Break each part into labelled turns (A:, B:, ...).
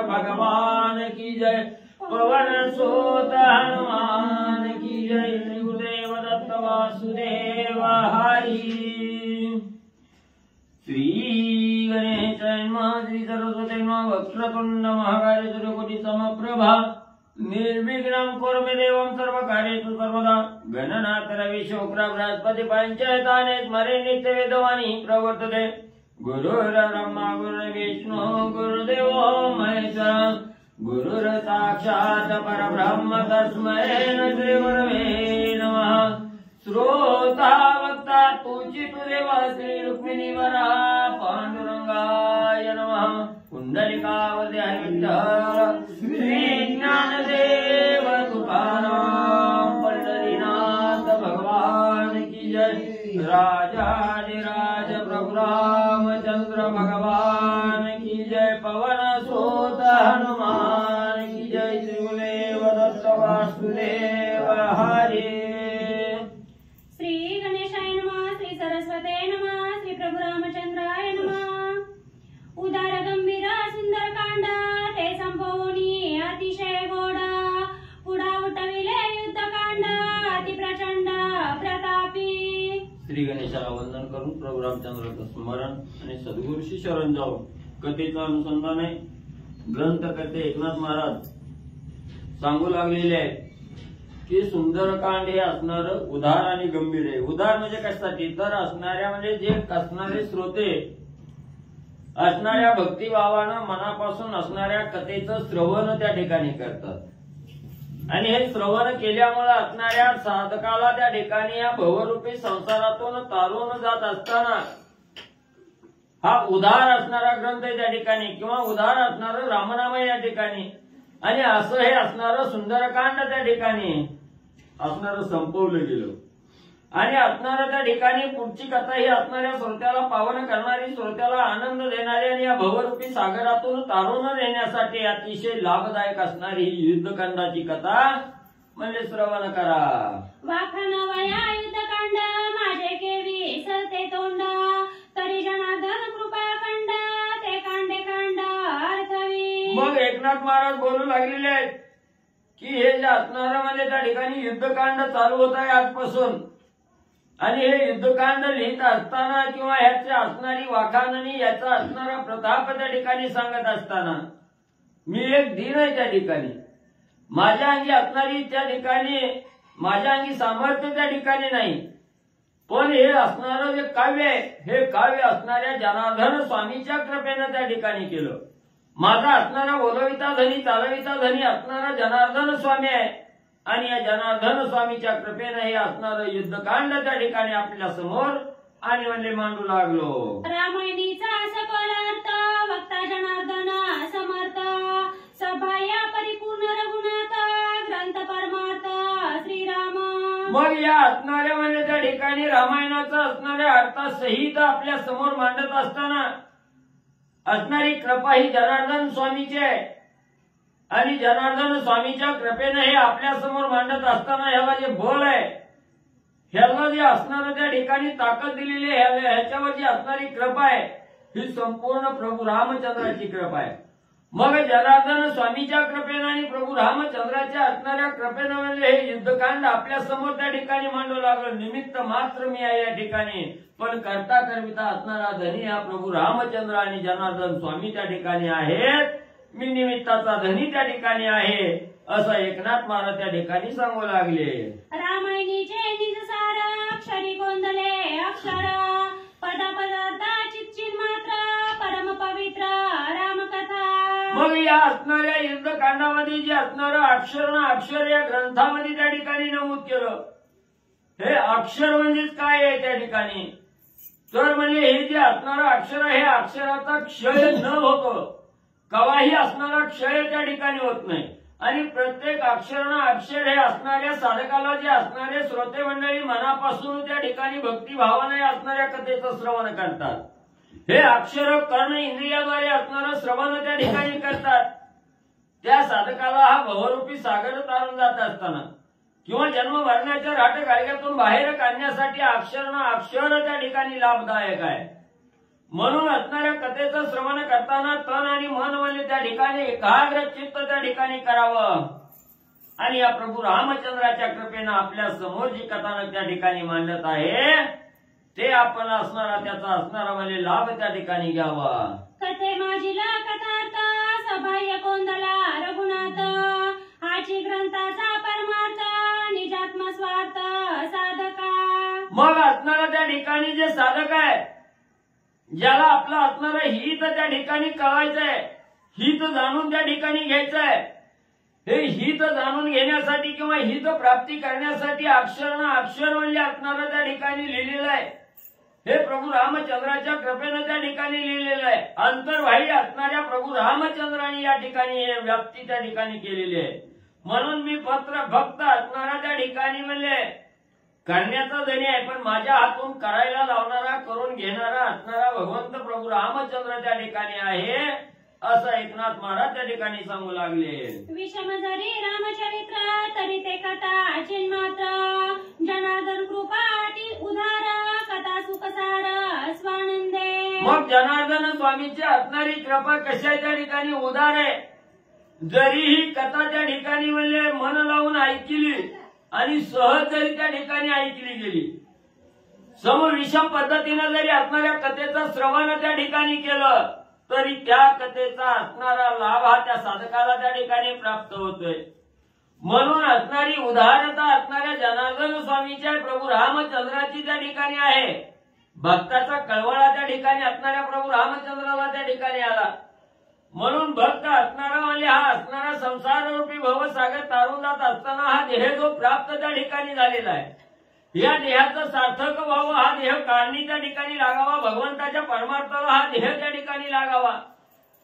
A: भगवान की जय। पवन सुत हनुमान की जय। श्री गुरुदेव दत्त वासुदेव हरि। श्री गणेशाय नमः। श्री सरस्वती नमः। वक्रतुंड महाकाय सूर्यकोटि समप्रभा निर्विघ्नं कुरु मे देवं सर्वकार्येषु सर्वदा। गणनाथ रवि शुक्र बृहस्पति पंचताने स्मरे नित्य वेदवाणी प्रवर्तते। गुरुर्ब्रह्मा गुरुर्विष्णु गुरुदेवो महेश्वरः। गुरुर्साक्षात् परब्रह्म तस्मै श्री गुरवे नमः। श्रोता वक्ता तुझी तुदेव श्री रुक्मिणी वरा पांडुरंगाय नमः। कुंडलिकावती विठ्ठल श्री ज्ञानदेव तुकाराम पंढरीनाथ भगवान की जय। राजाधिराज प्रभु रामचंद्र भगवान की जय। पवन सुत हनुमान की जय। श्री गुरुदेव दत्त वासुदेव हरि।
B: श्री गणेशाय नमः। श्री सरस्वते नमः। श्री प्रभु रामचंद्राय नमः। उदार गंभीर सुंदर कांड ते संभवनी अतिशय गोडा। पुढा उठविले युद्ध कांड अति प्रचंड प्रतापी।
A: श्री गणेशाला वंदन करून प्रभू रामचंद्राचं स्मरण आणि सद्गुरूशी शरण जाऊन कथेचं अनुसंधान आहे। ग्रंथकर्ते एकनाथ महाराज सांगू लागलेले आहे की सुंदरकांड हे असणार उदार आणि गंभीर आहे। उदार म्हणजे कशासाठी तर असणाऱ्या म्हणजे जे असणारे श्रोते असणाऱ्या भक्तिभावानं मनापासून असणाऱ्या कथेचं श्रवण त्या ठिकाणी करतात आणि हे श्रवण केल्यामुळे असणाऱ्या साधकाला त्या ठिकाणी या भवरूपी संसारातून तारून जात असताना हा उदार असणारा ग्रंथ आहे त्या ठिकाणी किंवा उदार असणारं रामनाम या ठिकाणी आणि असं हे असणारं सुंदरकांड त्या ठिकाणी असणारं संपवलं गेलं आणि असणारं त्या ठिकाणी पुढची कथा ही असणाऱ्या श्रोत्याला पावन करणारी श्रोत्याला आनंद देणारी आणि या भवरूपी सागरातून तारून नेण्यासाठी अतिशय लाभदायक असणारी ही युद्धकांडाची कथा म्हणजे श्रवण करा।
B: वाखनवया युद्धकांड माझे केवी सरते तोंड तरी जनार्दन कृपा कंड ते कांडे कांड अर्थवी।
A: मग एकनाथ महाराज बोलू लागलेले आहेत की हे जे असणारं म्हणजे त्या ठिकाणी युद्धकांड चालू होत आहे आजपासून आणि हे युद्धकांड लिहित असताना किंवा ह्याची असणारी वाखाणणी याचा असणारा प्रताप त्या ठिकाणी सांगत असताना मी एक दिन आहे त्या ठिकाणी माझ्या अंगी असणारी त्या ठिकाणी माझ्या अंगी सामर्थ्य त्या ठिकाणी नाही पण हे असणारं जे काव्य आहे हे काव्य असणाऱ्या जनार्दन स्वामीच्या कृपेनं त्या ठिकाणी केलं। माझा असणारा बोलविता धनी चालविता धनी असणारा जनार्दन स्वामी आहे आणि या जनार्दन स्वामीच्या कृपेनं हे असणारं युद्धकांड त्या ठिकाणी आपल्या समोर आणि म्हणजे मांडू लागलो।
B: रामायणीचा सफल अर्थ वक्ता जनार्दन समर्थ सभाया परिपूर्ण रघुनाथ ग्रंथ परमार्थ श्रीराम।
A: मग या असणाऱ्या म्हणजे त्या ठिकाणी रामायणाचा असणाऱ्या अर्थासहित आपल्या समोर मांडत असताना असणारी कृपा ही जनार्दन स्वामीची आहे आणि जनार्दन स्वामीच्या कृपेने हे आपल्या समोर मांडत असताना ह्याला जे बळ आहे ह्याला जे असणारं त्या ठिकाणी ताकद दिलेली आहे ह्याच्यावर जी असणारी कृपा आहे ही संपूर्ण प्रभू रामचंद्राची कृपा आहे। मग जनार्दन स्वामीच्या कृपेनं आणि प्रभू रामचंद्राच्या असणाऱ्या कृपेनं म्हणजे हे युद्धकांड आपल्या समोर त्या ठिकाणी मांडू लागलं. निमित्त मात्र मी आहे या ठिकाणी, पण करता करविता असणारा धनी हा प्रभू रामचंद्र आणि जनार्दन स्वामी त्या ठिकाणी आहेत. मी निमित्ताचा धनी त्या ठिकाणी आहे असं एकनाथ महाराज त्या ठिकाणी सांगू लागले.
B: रामायणीचे निजसार अक्षरी गोंधले अक्षर पद पदार्थ चित मात्र परम पवित्र रामकथा.
A: मग या असणाऱ्या युद्धकांडामध्ये जे असणारं अक्षर या ग्रंथामध्ये त्या ठिकाणी नमूद केलं. हे अक्षर म्हणजेच काय आहे त्या ठिकाणी, तर म्हणजे हे जे असणारं अक्षर आहे, अक्षराचा क्षय न होतो, कवाही असणारा क्षय त्या ठिकाणी होत नाही. आणि प्रत्येक अक्षर हे असणाऱ्या साधकाला जे असणारे श्रोते मंडळी मनापासून त्या ठिकाणी भक्तिभावाने असणाऱ्या कथेचं श्रवण करतात. हे अक्षर कर्ण इंद्रियाद्वारे असणारं श्रवण त्या ठिकाणी करतात. त्या साधकाला हा भवरूपी सागर तारून जात असताना किंवा जन्म मरण्याच्या राटगाडग्यातून बाहेर काढण्यासाठी अक्षर त्या ठिकाणी लाभदायक आहे. म्हणून असणाऱ्या कथेचं श्रवण करताना तन आणि मन म्हणजे त्या ठिकाणी एकाग्र चित्त त्या ठिकाणी करावं. आणि या प्रभू रामचंद्राच्या कृपेनं आपल्या समोर जी कथानक त्या ठिकाणी मांडत आहे ते आपण त्याचा असणारा म्हणजे लाभ त्या ठिकाणी घ्यावा.
B: कथे माझीला कथार्थ सबाह्य कोंदला रघुनाथ हाची ग्रंथाचा परमार्थ निजात्म स्वार्थ साधका.
A: मग असणारा त्या ठिकाणी जे साधक आहे, ज्याला आपलं असणारं हित त्या ठिकाणी कळायचंय, हित जाणून त्या ठिकाणी घ्यायचंय, हे हित जाणून घेण्यासाठी किंवा हित प्राप्ती करण्यासाठी अक्षर म्हणजे असणारं त्या ठिकाणी लिहिलेलं आहे. हे प्रभू रामचंद्राच्या कृपेनं त्या ठिकाणी लिहिलेलं आहे. अंतर्वाही असणाऱ्या प्रभू रामचंद्राने या ठिकाणी हे व्याप्ती त्या ठिकाणी केलेली आहे. म्हणून मी पत्र भक्त असणारा त्या ठिकाणी म्हणजे करण्याचा धनी आहे, पण माझ्या हातून करायला लावणारा, करून घेणारा असणारा भगवंत प्रभू रामचंद्र त्या ठिकाणी आहे असं एकनाथ महाराज त्या ठिकाणी सांगू लागले.
B: विषम जरी रामचरित्र तरी ते कथा चिन्मात्र जनार्दन कृपाती उदार कथा सुखसार स्वानंदे.
A: मग जनार्दन स्वामीची असणारी कृपा कशा त्या ठिकाणी उदार आहे. जरी ही कथा त्या ठिकाणी म्हणजे मन लावून ऐकली आणि सहज जरी त्या ठिकाणी ऐकली गेली, समविषम पद्धतीने जरी असणाऱ्या कथेचं श्रवण त्या ठिकाणी केलं तरी त्या कथेचा असणारा लाभ हा त्या साधकाला त्या ठिकाणी प्राप्त होतोय. म्हणून असणारी उदारता असणाऱ्या जनार्दन स्वामीच्या प्रभू रामचंद्राची त्या ठिकाणी आहे. भक्ताचा कळवळा त्या ठिकाणी असणाऱ्या प्रभू रामचंद्राला त्या ठिकाणी आला. म्हणून भक्त असणारा म्हणजे हा असणारा संसाररूपी भवसागर तारून जात असताना हा देह जो प्राप्त त्या ठिकाणी झालेला आहे, या देहाचं सार्थक व्हावं, हा देह काढणी त्या ठिकाणी लागावा, भगवंताच्या परमार्थाला हा देह त्या ठिकाणी लागावा.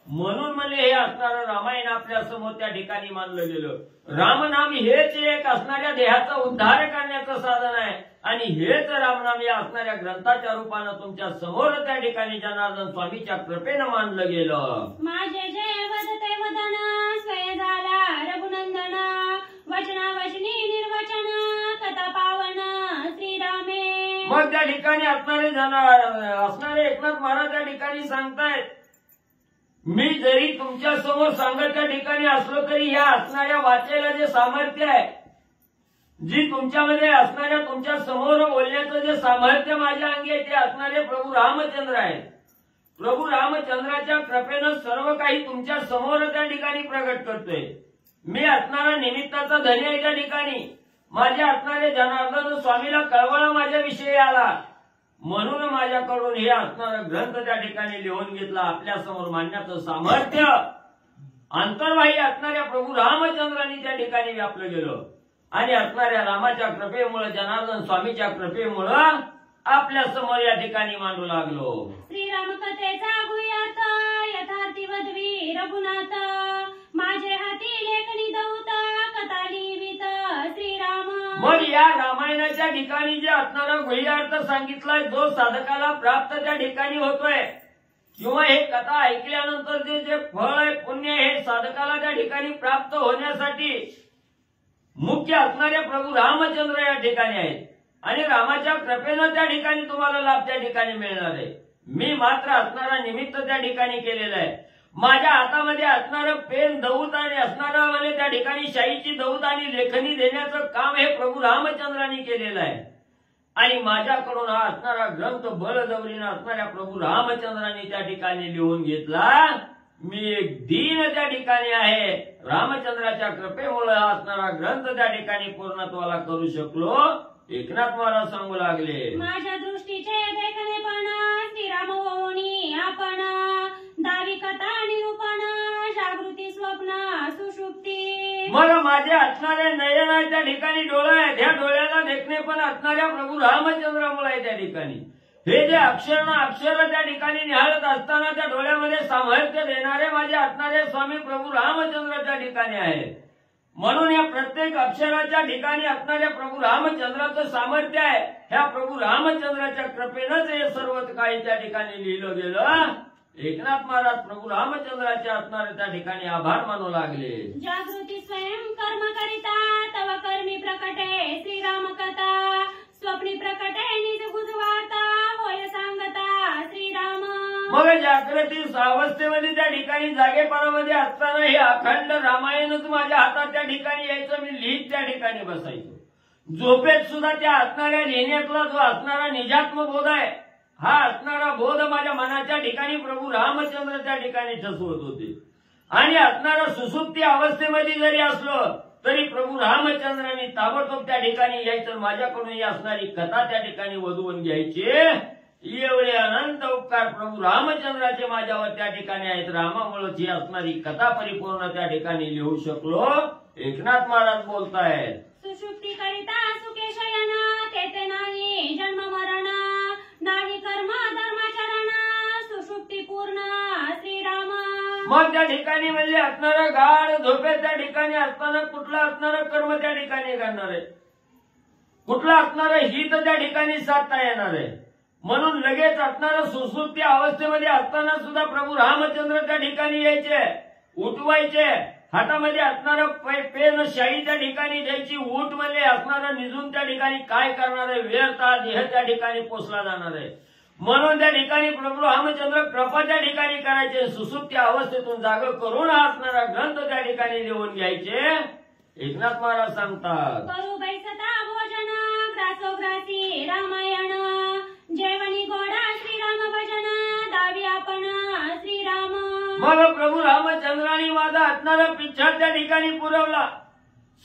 A: म्हणून म्हणजे हे असणारं रामायण आपल्या समोर त्या ठिकाणी मानलं गेलं. रामनाम हेच एक असणाऱ्या देहाचा उद्धार करण्याचं साधन आहे आणि हेच रामनाम या असणाऱ्या ग्रंथाच्या रूपानं तुमच्या समोर त्या ठिकाणी जनार्दन स्वामीच्या कृपेनं मानलं गेलं.
B: माझे जे वदते वदन स्वय झाला रघुनंदन वचनावचनी निर्वचन कथा पावन श्रीरामे.
A: मग त्या ठिकाणी असणारे एकनाथ महाराज त्या ठिकाणी सांगतायत, मी जरी तुमच्या समोर सांगत त्या ठिकाणी असलो तरी या असणाऱ्या वाचेला जे सामर्थ्य आहे, जी तुमच्यामध्ये असणाऱ्या तुमच्या समोर बोलण्याचं जे सामर्थ्य माझ्या अंगी आहे ते असणारे प्रभू रामचंद्र आहे. प्रभू रामचंद्राच्या कृपेनं सर्व काही तुमच्या समोर त्या ठिकाणी प्रगट करतोय. मी असणारा निमित्ताचा धनी आहे त्या ठिकाणी. माझ्या असणारे जनार्दन स्वामीला कळवळा माझ्याविषयी आला, म्हणून माझ्याकडून हे असणारा ग्रंथ त्या ठिकाणी लिहून घेतला. आपल्या समोर मांडण्याचं सामर्थ्य अंतर्वाही असणाऱ्या प्रभू रामचंद्रांनी त्या ठिकाणी व्यापलं गेलं आणि असणाऱ्या रामाच्या कृपेमुळे जनार्दन स्वामीच्या कृपेमुळे आपल्या समोर या ठिकाणी मांडू लागलो.
B: श्रीराम कथेचा गुह्यार्थ यथार्थी वदवी रघुनाथ माझे हाती लेखनी दौत कथा लिहिवित श्रीराम.
A: मग या रामायणाच्या ठिकाणी जे असणारा गुह्यार्थ सांगितलाय, जो साधकाला प्राप्त त्या ठिकाणी होतोय किंवा हे कथा ऐकल्यानंतर जे फळ आहे, पुण्य हे साधकाला त्या ठिकाणी प्राप्त होण्यासाठी मुख्य असणारे प्रभू रामचंद्र या ठिकाणी आहेत आणि रामाच्या कृपेनं त्या ठिकाणी तुम्हाला लाभ त्या ठिकाणी मिळणार आहे. मी मात्र असणारा निमित्त त्या ठिकाणी केलेला आहे. माझ्या हातामध्ये असणारं पेन दौत आणि असणारं म्हणजे त्या ठिकाणी शाईची दौत आणि लेखणी देण्याचं काम हे प्रभू रामचंद्रांनी केलेलं आहे. आणि माझ्याकडून हा असणारा ग्रंथ बळजबरीनं असणाऱ्या प्रभू रामचंद्रांनी त्या ठिकाणी लिहून घेतला. मी एक दीन त्या ठिकाणी आहे. रामचंद्राच्या कृपेमुळे हा असणारा ग्रंथ त्या ठिकाणी पूर्णत्वाला करू शकलो. एकनाथ महाराज सांगू लागले,
B: माझ्या दृष्टीचे देखणेपण श्रीराम होऊनी आपण, दावी कथा निरूपण जागृती स्वप्न सुषुप्ती.
A: मग माझे असणारे नयन आहे त्या ठिकाणी डोळे आहे. त्या डोळ्याला देखणे पण असणाऱ्या प्रभू रामचंद्रामुळे आहे त्या ठिकाणी. हे जे अक्षर त्या ठिकाणी निहाळत असताना त्या डोळ्यामध्ये सामर्थ्य देणारे माझे असणारे स्वामी प्रभू रामचंद्र त्या ठिकाणी आहेत. म्हणून या प्रत्येक अक्षराच्या ठिकाणी असणाऱ्या प्रभू रामचंद्राचं सामर्थ्य आहे. ह्या प्रभू रामचंद्राच्या कृपेनंच हे सर्व काही त्या ठिकाणी लिहिलं गेलं. एकनाथ महाराज प्रभू रामचंद्राचे असणारे त्या ठिकाणी आभार मानू लागले.
B: जागृती स्वयं कर्म करिता तव कर्मी प्रकटे श्रीराम कथा, स्वप्नी प्रकटे निज गुजवाता होय सांगता श्रीराम.
A: मग जागृती अवस्थेमध्ये त्या ठिकाणी जागेपणामध्ये असताना हे अखंड रामायणच माझ्या हातात त्या ठिकाणी यायचं. मी लिहित त्या ठिकाणी बसायचो. झोपेत सुद्धा त्या असणाऱ्या लिहिण्यातला जो असणारा निजात्म बोध आहे, हा असणारा बोध माझ्या मनाच्या ठिकाणी प्रभू रामचंद्र त्या ठिकाणी ठसवत होते. आणि असणारा सुसुप्ती अवस्थेमध्ये जरी असलो तरी प्रभू रामचंद्रांनी ताबडतोब त्या ठिकाणी यायचं. माझ्याकडून असणारी कथा त्या ठिकाणी वधवून घ्यायची. एवढे अनंत उपकार प्रभू रामचंद्राचे माझ्यावर त्या ठिकाणी आहेत. रामामुळेच ही असणारी कथा परिपूर्ण त्या ठिकाणी लिहू शकलो. एकनाथ महाराज बोलतायत,
B: सुषुप्ती करिता सुखे शयन तेथे नाही जन्म मरण, नाही कर्म धर्माचरण सुषुप्ती पूर्ण श्रीराम.
A: मग त्या ठिकाणी म्हणजे असणारं गाढ झोपेत त्या ठिकाणी असताना कुठलं असणारं कर्म त्या ठिकाणी करणार आहे, कुठलं असणारं हित त्या ठिकाणी साधता येणार आहे. म्हणून लगेच असणारं सुसुप्ती अवस्थेमध्ये असताना सुद्धा प्रभू रामचंद्र त्या ठिकाणी यायचे, उठवायचे. हातामध्ये असणारं पेन शाई त्या ठिकाणी द्यायची. उठ म्हणजे असणारं निजून त्या ठिकाणी काय करणार आहे, व्यर्थ देह त्या ठिकाणी पोचला जाणार आहे. म्हणून त्या ठिकाणी प्रभू रामचंद्र कृपा त्या ठिकाणी करायचे. सुसुप्ती अवस्थेतून जाग करून असणारा ग्रंथ त्या ठिकाणी लिहून घ्यायचे. एकनाथ महाराज सांगतात,
B: करू बैसता भोजन ग्रासोग्रासी रामायण, जेवणी गोडा श्रीराम भजन दावी आपण श्रीराम.
A: मग प्रभू रामचंद्रांनी माझा असणारा पिच्छा त्या ठिकाणी पुरवला.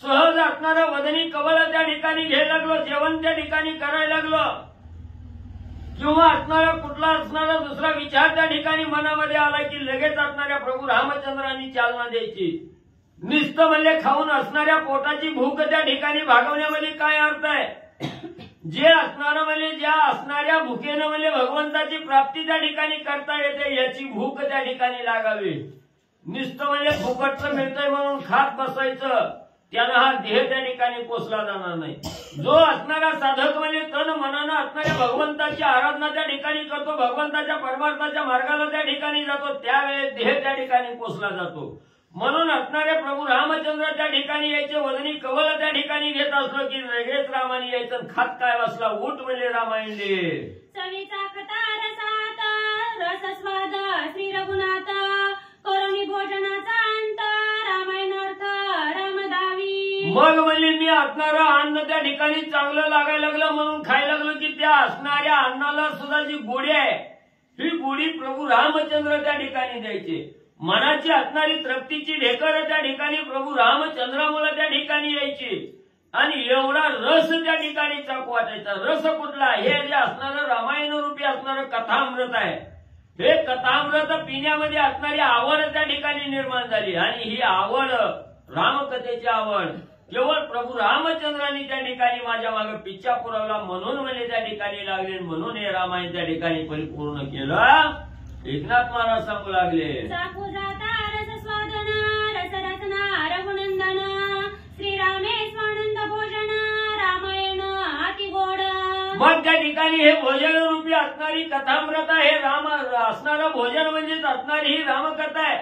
A: सहज असणारा वदनी कवळ त्या ठिकाणी घ्यायला लागलो. जेवण त्या ठिकाणी करायला लागलो. किंवा असणारा कुठला असणारा दुसरा विचार त्या ठिकाणी मनामध्ये आला की लगेच असणाऱ्या प्रभू रामचंद्रांनी चालना द्यायची. नुसतं म्हणजे खाऊन असणाऱ्या पोटाची भूक त्या ठिकाणी भागवण्यामध्ये काय अर्थ आहे. जे असणारं म्हणजे ज्या असणाऱ्या भूकेनं म्हणजे भगवंताची प्राप्ती त्या ठिकाणी करता येते याची भूक त्या ठिकाणी लागावी. नुसतं म्हणजे फुकटचं मिळतंय म्हणून खात बसायचं, त्यानं हा देह त्या ठिकाणी पोचला जाणार नाही. जो असणारा साधक म्हणजे तन मनानं असणाऱ्या भगवंताची आराधना त्या ठिकाणी करतो, भगवंताच्या परमार्थाच्या मार्गाला त्या ठिकाणी जातो, त्यावेळेस देह त्या ठिकाणी पोचला जातो. म्हणून असणारे प्रभू रामचंद्र त्या ठिकाणी यायचे. वदनी कवळ त्या ठिकाणी घेत असलो की लगेच रामाने यायचं. खात काय बसला, उठ म्हणजे रामायण दे.
B: चवीचा कथा रसात रस स्वाद श्री रघुनाथ, करुणी भोजनाचा अंत रामायण अर्थ रामदावी.
A: मग म्हणजे मी असणारं अन्न त्या ठिकाणी चांगलं लागायला लागलं म्हणून खायला लागलो की त्या असणाऱ्या अन्नाला सुद्धा जी गोडी आहे ही गोडी प्रभू रामचंद्र त्या ठिकाणी द्यायचे. मनाची असणारी तृप्तीची ढेकर त्या ठिकाणी प्रभू रामचंद्रामुळे त्या ठिकाणी यायची. आणि एवढा रस त्या ठिकाणी चाकू वाटायचा. रस कुठला, हे जे असणारं रामायण रूपी असणारं कथामृत आहे. हे कथामृत पिण्यामध्ये असणारी आवड त्या ठिकाणी निर्माण झाली. आणि ही आवड रामकथेची आवड केवळ प्रभू रामचंद्रांनी त्या ठिकाणी माझ्या मागे पिच्छा पुरवला म्हणून म्हणजे त्या ठिकाणी लागले. म्हणून हे रामायण त्या ठिकाणी परिपूर्ण केलं. एकनाथ महाराज सांगू लागले,
B: चाकू जाता रस स्वादन रस रसना रघुनंदन, श्रीरामे स्वानंद भोजन रामायण अति गोड.
A: मग त्या ठिकाणी हे भोजन रूपी असणारी कथामृत आहे. राम असणारं भोजन म्हणजेच असणारी ही रामकथा आहे.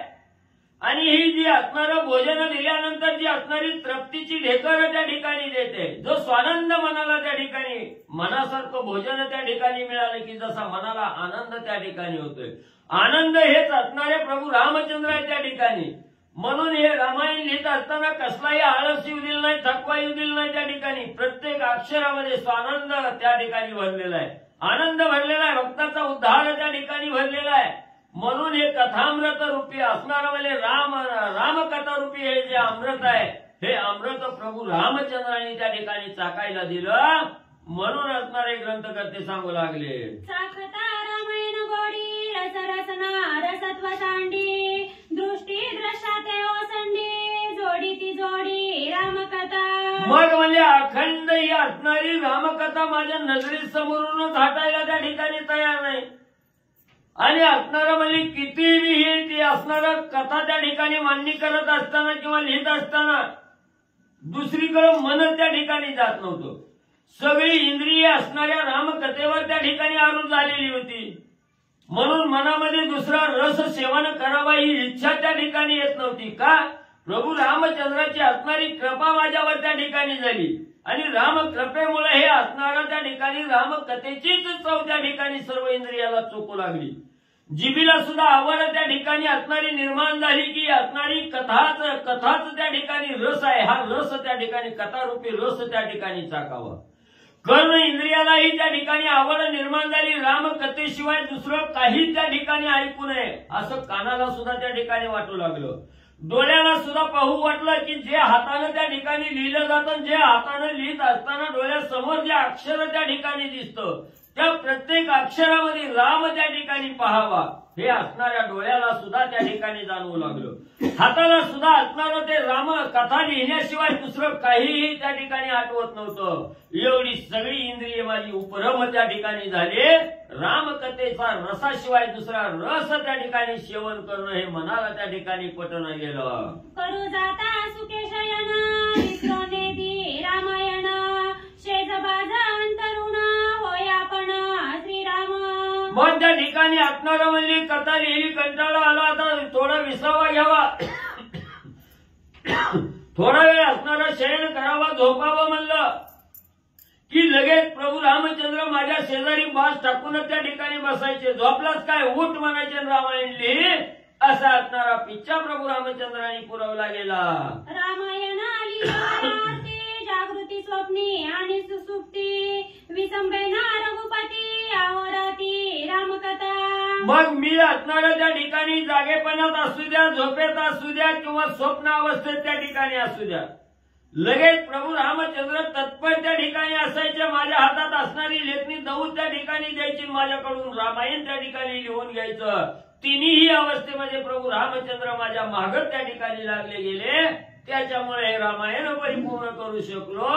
A: आणि ही जी असणारं भोजन दिल्यानंतर जी असणारी तृप्तीची ढेकर त्या ठिकाणी देते, जो स्वानंद मनाला त्या ठिकाणी मनासारखं भोजन त्या ठिकाणी मिळालं की जसा मनाला आनंद त्या ठिकाणी होतोय, आनंद हेच असणारे प्रभू रामचंद्र आहे त्या ठिकाणी. म्हणून हे रामायण लिहित असताना कसलाही आळस येऊ दिला नाही, थकवा येऊ दिला नाही. त्या ठिकाणी प्रत्येक अक्षरामध्ये स्वानंद त्या ठिकाणी भरलेला आहे, आनंद भरलेला आहे, भक्ताचा उद्धार त्या ठिकाणी भरलेला आहे. म्हणून हे कथामृत रूपी असणारं म्हणजे रामकथा रूपी हे जे अमृत आहे, हे अमृत प्रभू रामचंद्रांनी त्या ठिकाणी चाकायला दिलं. म्हणून असणारे ग्रंथकर्ते सांगू लागले,
B: चाखता रामायण गोडी रस रसना रसत्व सांडी दृष्टी दृश्याते ओसंडी जोडी ती जोडी रामकथा.
A: मग म्हणजे अखंड ही असणारी रामकथा माझ्या नजरेसमोरूनच हटायला त्या ठिकाणी तयार नाही. आणि असणारं म्हणजे कितीही ती असणारं कथा त्या ठिकाणी मांडणी करत असताना किंवा लिहित असताना दुसरीकडे मन त्या ठिकाणी जात नव्हतं. सगळी इंद्रिय असणाऱ्या रामकथेवर त्या ठिकाणी आरूढ झालेली होती. म्हणून मनामध्ये दुसरा रस सेवन करावा ही इच्छा त्या ठिकाणी येत नव्हती. का? प्रभू रामचंद्राची असणारी कृपा माझ्यावर त्या ठिकाणी झाली आणि रामकृपेमुळे हे असणारं त्या ठिकाणी रामकथेचीच चव त्या ठिकाणी सर्व इंद्रियाला चोखू लागली. जिभेला सुद्धा आवड त्या ठिकाणी असणारी निर्माण झाली की असणारी कथाच त्या ठिकाणी रस आहे, हा रस त्या ठिकाणी कथारूपी रस त्या ठिकाणी चाकावा. कर्ण इंद्रियालाही त्या ठिकाणी आवड निर्माण झाली, रामकथेशिवाय दुसरं काही त्या ठिकाणी ऐकू नये असं कानाला सुद्धा त्या ठिकाणी वाटू लागलं. डोळ्याला सुद्धा पाहू वाटलं की जे हाताने त्या ठिकाणी लिहिलं जातं, जे हाताने लिहित असताना डोळ्यासमोर जे अक्षर त्या ठिकाणी दिसतं त्या प्रत्येक अक्षरामध्ये राम त्या ठिकाणी पाहावा हे असणाऱ्या डोळ्याला सुद्धा त्या ठिकाणी जाणवू लागलं. हाताला सुद्धा असणारं ते राम कथा लिहिण्याशिवाय दुसरं काहीही त्या ठिकाणी आठवत नव्हतं. एवढी सगळी इंद्रिय माझी उपरम त्या ठिकाणी झाले. रामकथेचा रसाशिवाय दुसरा रस त्या ठिकाणी सेवन करणं हे मनाला त्या ठिकाणी पटन गेलं.
B: करू जाता सुखे शयन विसरोने दी रामायण शेज बाज अंतरुण होया पण श्रीराम.
A: मग त्या ठिकाणी असणारं म्हणजे कथा लिहिली, कंटाळा आला, आता थोडा विसावा घ्यावा, थोडा वेळ असणारं शयन करावा, झोपावं म्हणलं की लगेच प्रभू रामचंद्र माझ्या शेजारी बास टाकूनच त्या ठिकाणी बसायचे. झोपलाच काय, उठ म्हणायचे, रामायण लिही असा असणारा पिच्छा प्रभू रामचंद्रांनी पुरवला गेला.
B: रामायण आली जागृती स्वप्नी आणि सुसुप्ती विसंबेना रघुपती आवरती रामकथा.
A: मग मी असणाऱ्या त्या ठिकाणी जागेपणात असू द्या, झोपेत असू द्या किंवा स्वप्नावस्थेत त्या ठिकाणी असू द्या, लगेच प्रभू रामचंद्र तत्पर त्या ठिकाणी असायचे. माझ्या हातात असणारी लेखणी दौड त्या ठिकाणी द्यायची, माझ्याकडून रामायण त्या ठिकाणी लिहून घ्यायचं. तिन्ही अवस्थेमध्ये प्रभू रामचंद्र माझ्या मागत त्या ठिकाणी लागले गेले. त्याच्यामुळे हे रामायण परिपूर्ण करू शकलो.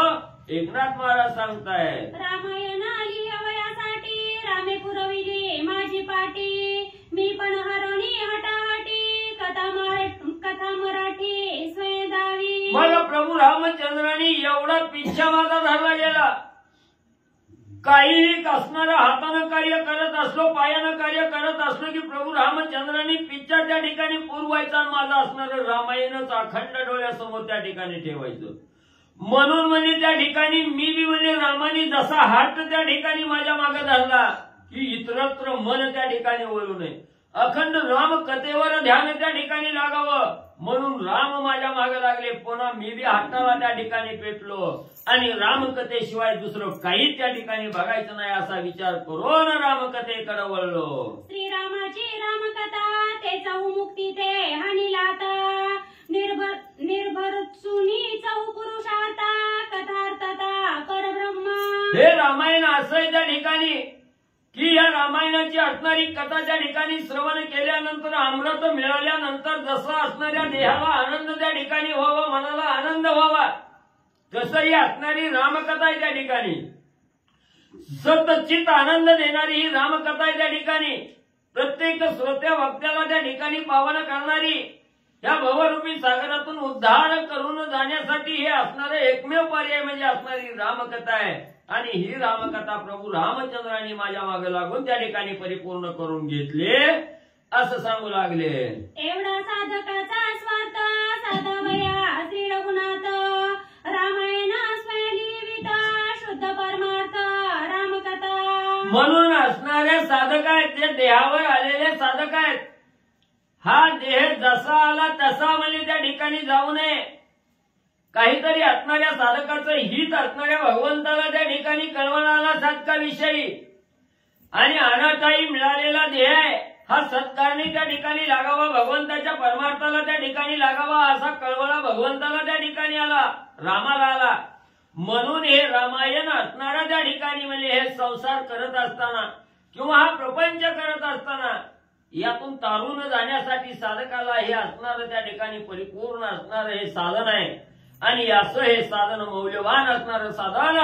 A: एकनाथ महाराज सांगतायत,
B: रामायण आली अवयासाठी रामे पुरविली माझी पाठी मी पण हरणी हटाहटी कथा मराठी स्वयंदावी.
A: मला प्रभू रामचंद्रांनी एवढा पिच्छा माझा धरला गेला. काहीही असणारं हातानं कार्य करत असलो, पायानं कार्य करत असलो की प्रभू रामचंद्रांनी पिच्छा त्या ठिकाणी पुरवायचा, माझं असणारं रामायणच अखंड डोळ्यासमोर त्या ठिकाणी ठेवायचं. म्हणून म्हणजे त्या ठिकाणी मी बी म्हणजे रामाने जसा हात त्या ठिकाणी माझ्या मागे धरला की इतरत्र मन त्या ठिकाणी वळू नये, अखंड राम कथेवर ध्यान त्या ठिकाणी लागावं. म्हणून राम माझ्या मागे लागले. पुन्हा मी बी हाताला त्या ठिकाणी पेटलो आणि रामकथेशिवाय दुसरं काही त्या ठिकाणी बघायचं नाही असा विचार करून रामकथेकडे वळलो.
B: श्रीरामाची रामकथा ते चौ मुक्ती ते हानी लाता निर्भर सुनी चौ पुरुषाता कथार्थता परब्रह्म.
A: हे रामायण असंय त्या ठिकाणी की या रामायणाची असणारी कथा त्या ठिकाणी श्रवण केल्यानंतर, अमृत मिळाल्यानंतर जसं असणाऱ्या देहाला आनंद त्या ठिकाणी व्हावा, मनाला आनंद व्हावा, तसं ही असणारी रामकथा आहे त्या ठिकाणी. सतचित आनंद देणारी ही रामकथा आहे त्या ठिकाणी. प्रत्येक श्रोत्या भक्ताला त्या ठिकाणी पावन करणारी, या भवरूपी सागरातून उद्धार करून जाण्यासाठी हे असणारे एकमेव पर्याय म्हणजे असणारी रामकथा आहे. आणि ही रामकथा प्रभू रामचंद्रांनी माझ्या मागे लागून त्या ठिकाणी परिपूर्ण करून घेतले असं सांगू लागले.
B: एवढा साधकाचा
A: म्हणून असणारे साधक आहेत, जे देहावर आलेले साधक आहेत. हा देह जसा आला तसा म्हणजे त्या ठिकाणी जाऊ नये. काहीतरी असणाऱ्या साधकाचं हित असणाऱ्या भगवंताला त्या ठिकाणी कळवणारा साधकाविषयी आणि अनाठाई मिळालेला देह आहे हा सत्कारणी त्या ठिकाणी लागावा, भगवंताच्या परमार्थाला त्या ठिकाणी लागावा असा कळवळा भगवंताला त्या ठिकाणी आला, रामाला आला. म्हणून हे रामायण असणारा त्या ठिकाणी म्हणजे हे संसार करत असताना किंवा हा प्रपंच करत असताना यातून तारून जाण्यासाठी साधकाला हे असणारं त्या ठिकाणी परिपूर्ण असणारं हे साधन आहे. आणि असं हे साधन मौल्यवान असणारं साधन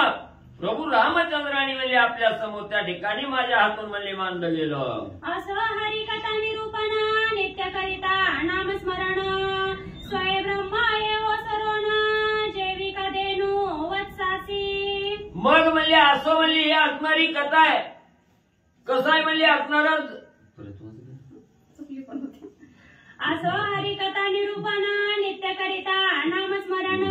A: प्रभू रामचंद्रांनी म्हणजे आपल्या समोर त्या ठिकाणी माझ्या हातून म्हणजे मानलं गेलं.
B: असं हरिकथा निरूपण नित्य करिता नामस्मरण स्वय ब्रह्म एव सरोन जैविका देनु वत्सासी.
A: मग म्हणजे असं म्हणजे ही असणारी कथा आहे. कसं आहे म्हणजे असणारं
B: असो हरिकथा निरूपण नित्य करिता नामस्मरण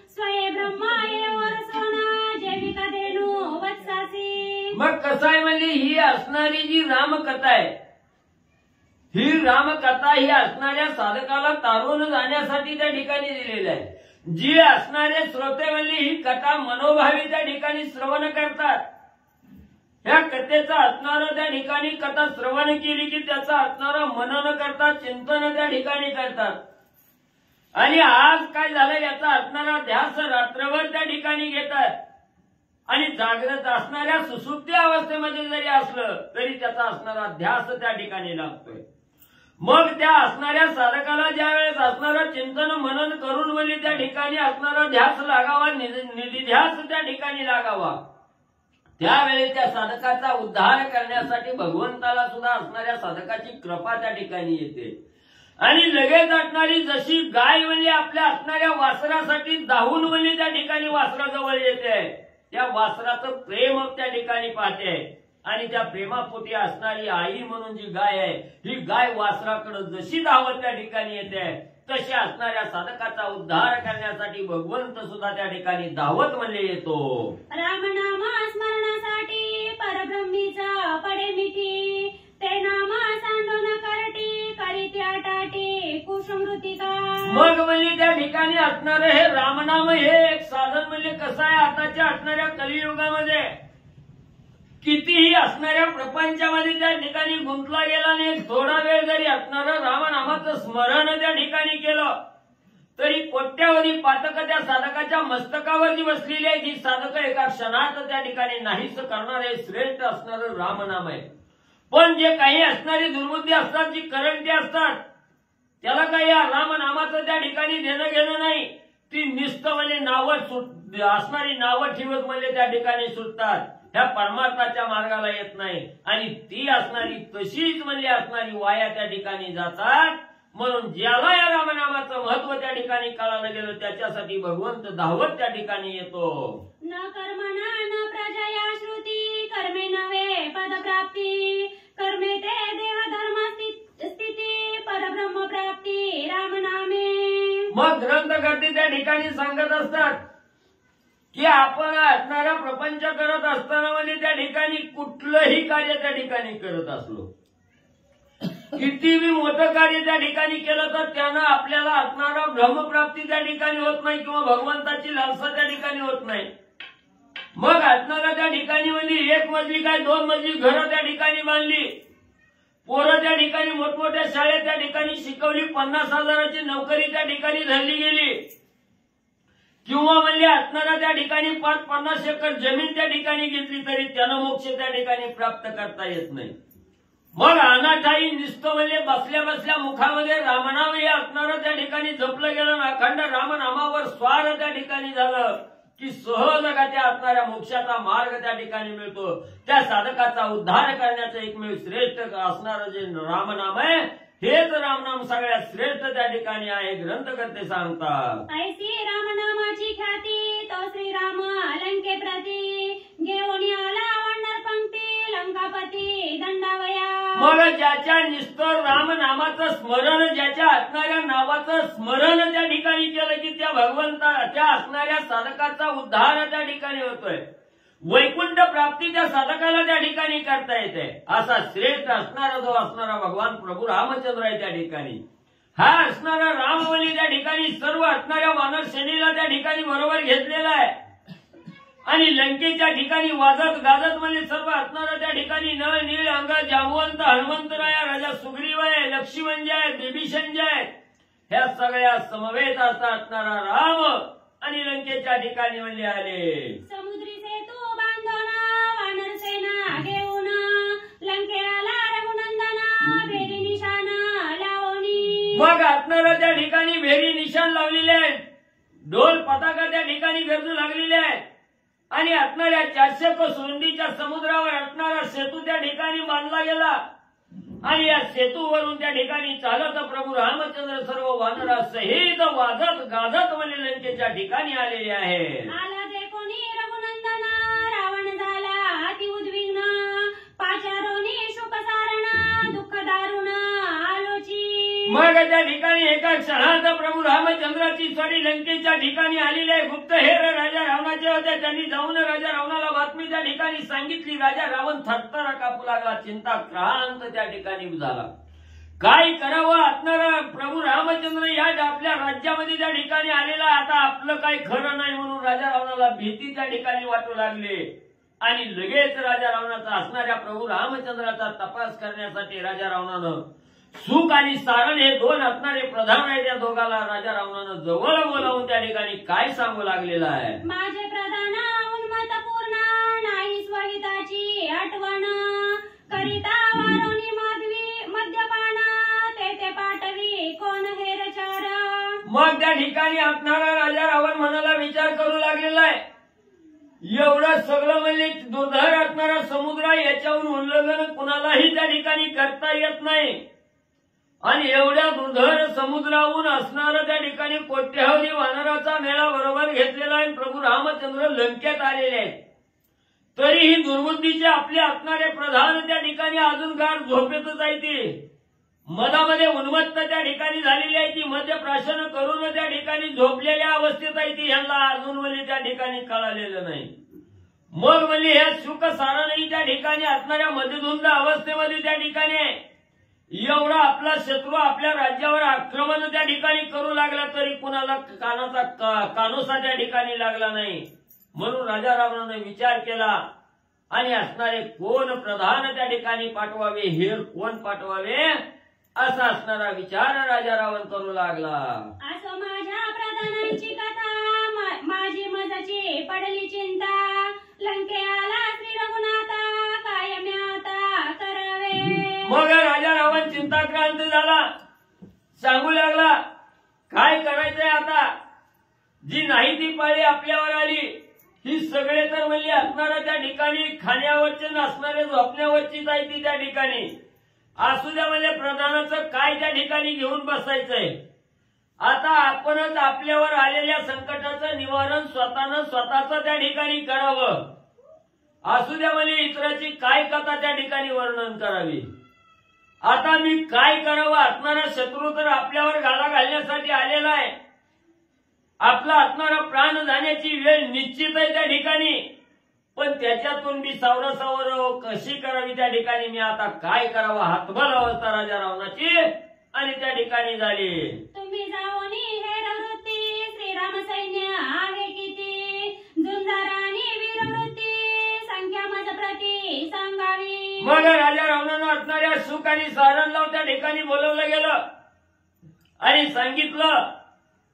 B: स्वय ब्रह्म एव सरोन जैविका देनु वत्सासी.
A: मग कसं आहे म्हणजे ही असणारी जी रामकथा आहे, ही रामकथा ही असणाऱ्या साधकाला तारून जाण्यासाठी त्या ठिकाणी दिलेली आहे. जी असणारे श्रोते म्हणजे ही कथा मनोभावी त्या ठिकाणी श्रवण करतात. ह्या कथेचं असणारं त्या ठिकाणी कथा श्रवण केली की त्याचं असणारं मनन करतात, चिंतन त्या ठिकाणी करतात. आणि आज काय झालं याचा असणारा ध्यास रात्रभर त्या ठिकाणी घेतात. आणि जागृत असणाऱ्या सुसुप्ती अवस्थेमध्ये जरी असलं तरी त्याचा असणारा ध्यास त्या ठिकाणी लागतोय. मग त्या असणाऱ्या साधकाला ज्या वेळेस असणारं चिंतन मनन करून म्हणजे त्या ठिकाणी असणारा ध्यास लागावा, निधिध्यास त्या ठिकाणी लागावा, त्यावेळेस त्या साधकाचा उद्धार करण्यासाठी भगवंताला सुद्धा असणाऱ्या साधकाची कृपा त्या ठिकाणी येते. आणि लगेच असणारी जशी गाय म्हणजे आपल्या असणाऱ्या वासरासाठी धावून म्हणजे त्या ठिकाणी वासराजवळ येते, त्या वासराचं प्रेम त्या ठिकाणी पाहते. आणि त्या प्रेमापोटी असणारी आई म्हणून जी गाय आहे ही गाय वासराकडे जशी धावत त्या ठिकाणी येते तशी असणाऱ्या साधकाचा उद्धार करण्यासाठी भगवंत सुद्धा त्या ठिकाणी धावत म्हणले येतो.
B: रामनाम स्मरणासाठी परब्रह्मीचा पडे मिठी ते नाम सांडून करटी करीत्या टाटी कुसुमृतिका.
A: मग म्हणजे त्या ठिकाणी असणारं हे रामनाम हे एक साधन म्हणजे कसं आहे, आताच्या असणाऱ्या कलियुगामध्ये कितीही असणाऱ्या प्रपंचामध्ये त्या ठिकाणी गुंतला गेला नाही, थोडा वेळ जरी असणारं रामनामाचं स्मरण त्या ठिकाणी केलं तरी कोट्यावधी पातक त्या साधकाच्या मस्तकावरती बसलेली आहे. जी साधक एका क्षणात त्या ठिकाणी नाहीच करणारे श्रेष्ठ असणारं रामनाम आहे. पण जे काही असणारी दुर्बुद्धी असतात, जी करंटी असतात, त्याला काही या रामनामाचं त्या ठिकाणी देणं घेणं नाही. ती निस्त म्हणजे नावं असणारी नावं ठेवत म्हणजे त्या ठिकाणी सुटतात, ह्या परमार्थाच्या मार्गाला येत नाही. आणि ती असणारी तशीच म्हणजे असणारी वाया त्या ठिकाणी जातात. म्हणून ज्याला या रामनामाचं महत्व त्या ठिकाणी कळालं गेलं त्याच्यासाठी भगवंत धावत त्या ठिकाणी येतो.
B: न कर्मणा न प्रजया श्रुती कर्मे नवे पदप्राप्ती कर्मे ते देह धर्म स्थिती परब्रह्म प्राप्ती रामनामे.
A: मग ग्रंथकर्ते त्या ठिकाणी सांगत असतात की आपण असणारा प्रपंच करत असताना म्हणजे त्या ठिकाणी कुठलंही कार्य त्या ठिकाणी करत असलो, कितीही मोठं कार्य त्या ठिकाणी केलं तर त्यानं आपल्याला असणारा ब्रह्मप्राप्ती त्या ठिकाणी होत नाही किंवा भगवंताची लालसा त्या ठिकाणी होत नाही. मग असणारा त्या ठिकाणी म्हणजे एक मजली काय 2 मजली घरं त्या ठिकाणी बांधली, पोरं त्या ठिकाणी मोठमोठ्या शाळेत त्या ठिकाणी शिकवली, 50,000ची नोकरी त्या ठिकाणी धरली गेली, किंवा म्हणजे असणारा त्या ठिकाणी 50 एकर जमीन त्या ठिकाणी घेतली तरी त्यानं मोक्ष त्या ठिकाणी प्राप्त करता येत नाही. मग अनाठाई नुसतं म्हणजे बसल्या बसल्या मुखामध्ये रामनाम हे असणारं त्या ठिकाणी जपलं गेलं, अखंड रामनामावर स्वार त्या ठिकाणी झालं की सहज त्या असणाऱ्या मोक्षाचा मार्ग त्या ठिकाणी मिळतो. त्या साधकाचा उद्धार करण्याचं एकमेव श्रेष्ठ असणारं जे रामनाम आहे हेच रामनाम सगळ्यात श्रेष्ठ त्या ठिकाणी आहे. ग्रंथकर्ते सांगतात
B: ऐसी रामनामाची ख्याती तो श्रीराम लंके प्रती घेऊन आला वंडर पंक्ती लंकापती दंडावया.
A: मग ज्याच्या निस्तर रामनामाचं स्मरण, ज्याच्या असणाऱ्या नावाचं स्मरण त्या ठिकाणी केलं की त्या भगवंता त्या असणाऱ्या साधकाचा उद्धार त्या ठिकाणी होतोय. वैकुंठ प्राप्ती त्या साधकाला त्या ठिकाणी करता येते. असा श्रेष्ठ असणारा जो असणारा भगवान प्रभू रामचंद्र आहे त्या ठिकाणी. हा असणारा रामबली त्या ठिकाणी सर्व असणाऱ्या वानर सेनेला त्या ठिकाणी बरोबर घेतलेला आहे. आणि लंकेच्या ठिकाणी वाजत गाजत म्हणजे सर्व असणारा त्या ठिकाणी नळ नीळ अंग जामवंत हनुमंतराया राजा सुग्रीव आहे, लक्ष्मण आहे, बिभीषण आहे, ह्या सगळ्या समवेत असा असणारा राम आणि लंकेच्या ठिकाणी म्हणजे आले.
B: समुद्री सेतू बांधना वानर सेना घेऊन लंकेला रघुनंदना भेरी निशाण लावणी.
A: मग असणारा त्या ठिकाणी भेरी निशाण लावलेले आहेत, ढोल पताका त्या ठिकाणी गरजू लागलेले आहेत. आणि असणाऱ्या 400 कोस रुंदीच्या समुद्रावर असणारा सेतू त्या ठिकाणी बांधला गेला. आणि या सेतूवरून त्या ठिकाणी चालत प्रभू रामचंद्र सर्व वानरासहित वाजत गाजत म्हणजे लंकेच्या ठिकाणी आलेले आहेत.
B: आला जे कोणी रघुनंदना रावण झाला अति उद्विग्न पाचारोनी शोकसारण दुःख दारुण आलोची.
A: मग त्या ठिकाणी एका क्षणात प्रभू रामचंद्राची स्वारी लंकेच्या ठिकाणी आलेली आहे. गुप्तहेर राजा रावणाचे होते, त्यांनी जाऊन राजा रावणाला बातमी त्या ठिकाणी सांगितली. राजा रावण थरथर कापू लागला, चिंताक्रांत त्या ठिकाणी झाला. काय करावं असणारा प्रभू रामचंद्र या आपल्या राज्यामध्ये त्या ठिकाणी आलेला, आता आपलं काही खरं नाही म्हणून राजा रावणाला भीती त्या ठिकाणी वाटू लागले. आणि लगेच राजा रावणाचा असणाऱ्या प्रभू रामचंद्राचा तपास करण्यासाठी राजा रावणानं सुख आणि सारण हे दोन असणारे प्रधान आहे, त्या दोघाला राजा रावणानं जवळ बोलावून त्या ठिकाणी काय सांगू लागलेलं आहे.
B: माझे प्रधान उन्मत पूर्ण नाही स्वहिताची आठवण करिता वारोनी माधवी मद्यपान ते पाठवी कोण हेरचार.
A: मग त्या ठिकाणी असणारा राजा रावण मनाला विचार करू लागलेला आहे. एवढं सगळं म्हणजे दुर्धर असणारा समुद्र, याच्याहून उल्लंघन कुणालाही त्या ठिकाणी करता येत नाही. आणि एवढ्या दुर्धर समुद्राहून असणारं त्या ठिकाणी कोट्यावधी वानराचा मेळा बरोबर घेतलेला आहे. प्रभू रामचंद्र लंकेत आलेले आहेत. तरीही दुर्बुद्धीचे आपले असणारे प्रधान त्या ठिकाणी अजून गार झोपेतच आहे. ती मधामध्ये उन्मत्त त्या ठिकाणी झालेली आहे. ती मद्यप्राशन करून त्या ठिकाणी झोपलेल्या अवस्थेत आहे. ती ह्यांना अजून म्हणजे त्या ठिकाणी कळालेलं नाही. मग म्हणजे ह्या सुख सारानही त्या ठिकाणी असणाऱ्या मध्यधुंद अवस्थेमध्ये त्या ठिकाणी एवढा आपला शत्रू आपल्या राज्यावर आक्रमण त्या ठिकाणी करू लागला, तरी कुणाला कानाचा कानोसा त्या ठिकाणी लागला नाही. म्हणून राजा रावणाने विचार केला आणि असणारे कोण प्रधान त्या ठिकाणी पाठवावे, हेर कोण पाठवावे, असा असणारा विचार राजा रावण करू लागला.
B: असं माझ्या प्रधानांची कथा माझी मजाची पडली चिंता लंकेला श्री रघुनाथा काय मी आता करावे.
A: मग राजा रावण चिंताक्रांत झाला, सांगू लागला काय करायचंय आता. जी नाही ती पाळी आपल्यावर आली, ही सगळे तर म्हणजे असणाऱ्या त्या ठिकाणी खाण्यावरचे नसणारे झोपण्यावरचीच आहे ती त्या ठिकाणी. असू द्या म्हणजे प्रधानाचं काय त्या ठिकाणी घेऊन बसायचंय. आता आपणच आपल्यावर आलेल्या संकटाचं निवारण स्वतःच त्या ठिकाणी करावं. असू द्या म्हणजे इतराची काय कथा त्या ठिकाणी वर्णन करावी. आता मी काय करावं, असणारा शत्रू तर आपल्यावर घाला घालण्यासाठी आलेला आहे. आपला असणारा प्राण जाण्याची वेळ निश्चित आहे त्या ठिकाणी. पण त्याच्यातून मी सावरासावर कशी करावी त्या ठिकाणी मी आता काय करावं, हातबल अवस्था राजा रावणाची आणि त्या ठिकाणी झाली.
B: तुम्ही जाओनी हेर वृत्ती श्रीराम सैन्य आहे किती झुंजारानी वीरवृत्ती संख्या मज प्रती सांगावी.
A: मग राजा रावणानं असणाऱ्या सुख आणि सारण लावून त्या ठिकाणी बोलवलं गेलं आणि सांगितलं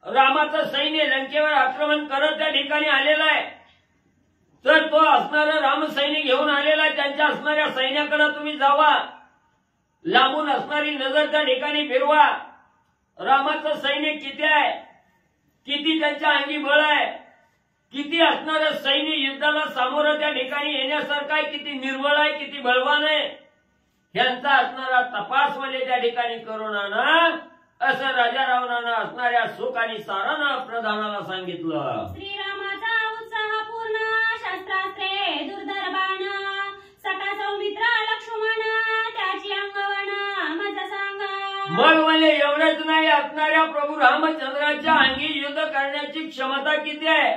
A: रामाचं सैन्य लंकेवर आक्रमण करत त्या ठिकाणी आलेलं आहे. तर तो असणारा राम सैन्य घेऊन आलेला आहे. त्यांच्या असणाऱ्या सैन्याकडे तुम्ही जावा, लांबून असणारी नजर त्या ठिकाणी फिरवा. रामाचं सैन्य किती आहे, किती त्यांच्या अंगी बळ आहे, किती असणारं सैन्य युद्धाला सामोरं त्या ठिकाणी येण्यासारखं आहे, किती निर्बळ आहे, किती बळवान आहे, यांचा असणारा तपास म्हणजे त्या ठिकाणी करून आणा, असं राजा रावणानं असणाऱ्या सुख आणि सारानं प्रधानाला सांगितलं.
B: श्रीरामाचा उत्साह पूर्ण शस्त्रास्त्रे दुर्धर बाण सखा सौमित्र लक्ष्मण त्याची अंगवण मज सांगा.
A: मग म्हणजे एवढंच नाही, असणाऱ्या प्रभू रामचंद्राच्या अंगी युद्ध करण्याची क्षमता किती आहे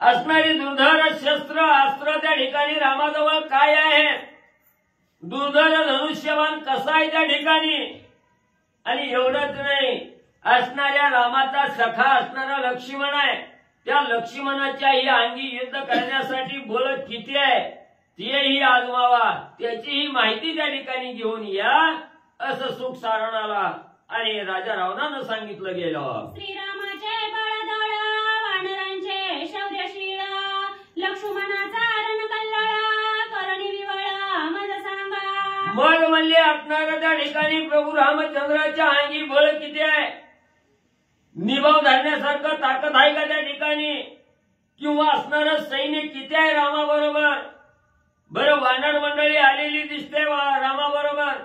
A: असणारी दुर्धर शस्त्र अस्त्र त्या ठिकाणी रामाजवळ काय आहे, दुर्धर धनुष्यवान कसा आहे त्या ठिकाणी. आणि एवढंच नाही, असणाऱ्या रामाचा सखा असणारा लक्ष्मण आहे, त्या लक्ष्मणाच्याही अंगी युद्ध करण्यासाठी बळ किती आहे तेही आजमावा, त्याचीही माहिती त्या ठिकाणी घेऊन या, असं सुख सारणाला आणि राजा रावणानं सांगितलं गेलं.
B: श्रीरामाचे बळदळ वानरांचे शौर्यशील लक्ष्मणाचा रणकल्लोळ करणी विवळ मज सांगा.
A: मग म्हणले असणार त्या ठिकाणी प्रभू रामचंद्राच्या अंगी बळ किती आहे, निभाव धरण्यासारखं ताकद आहे का त्या ठिकाणी, किंवा असणारं सैन्य किती आहे रामाबरोबर. बरं वानर मंडळी आलेली दिसते रामाबरोबर,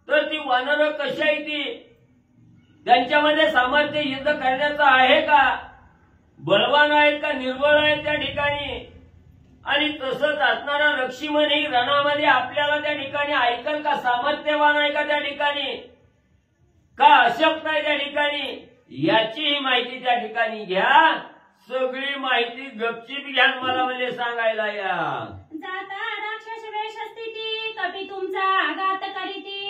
A: तर ती वानरं कशी आहे, ती त्यांच्यामध्ये सामर्थ्य युद्ध करण्याचं आहे का, बलवान आहेत का निर्बळ आहेत त्या ठिकाणी. आणि तसंच असणारा लक्ष्मणही रणामध्ये आपल्याला त्या ठिकाणी ऐकल का, सामर्थ्यवान आहे का त्या ठिकाणी, का अशक्त आहे त्या ठिकाणी, याचीही माहिती त्या ठिकाणी घ्या. सगळी माहिती गपचीप घ्या, मला म्हणजे सांगायला या.
B: जाता राक्षस वेश स्थिती कपी तुमचा घात करीती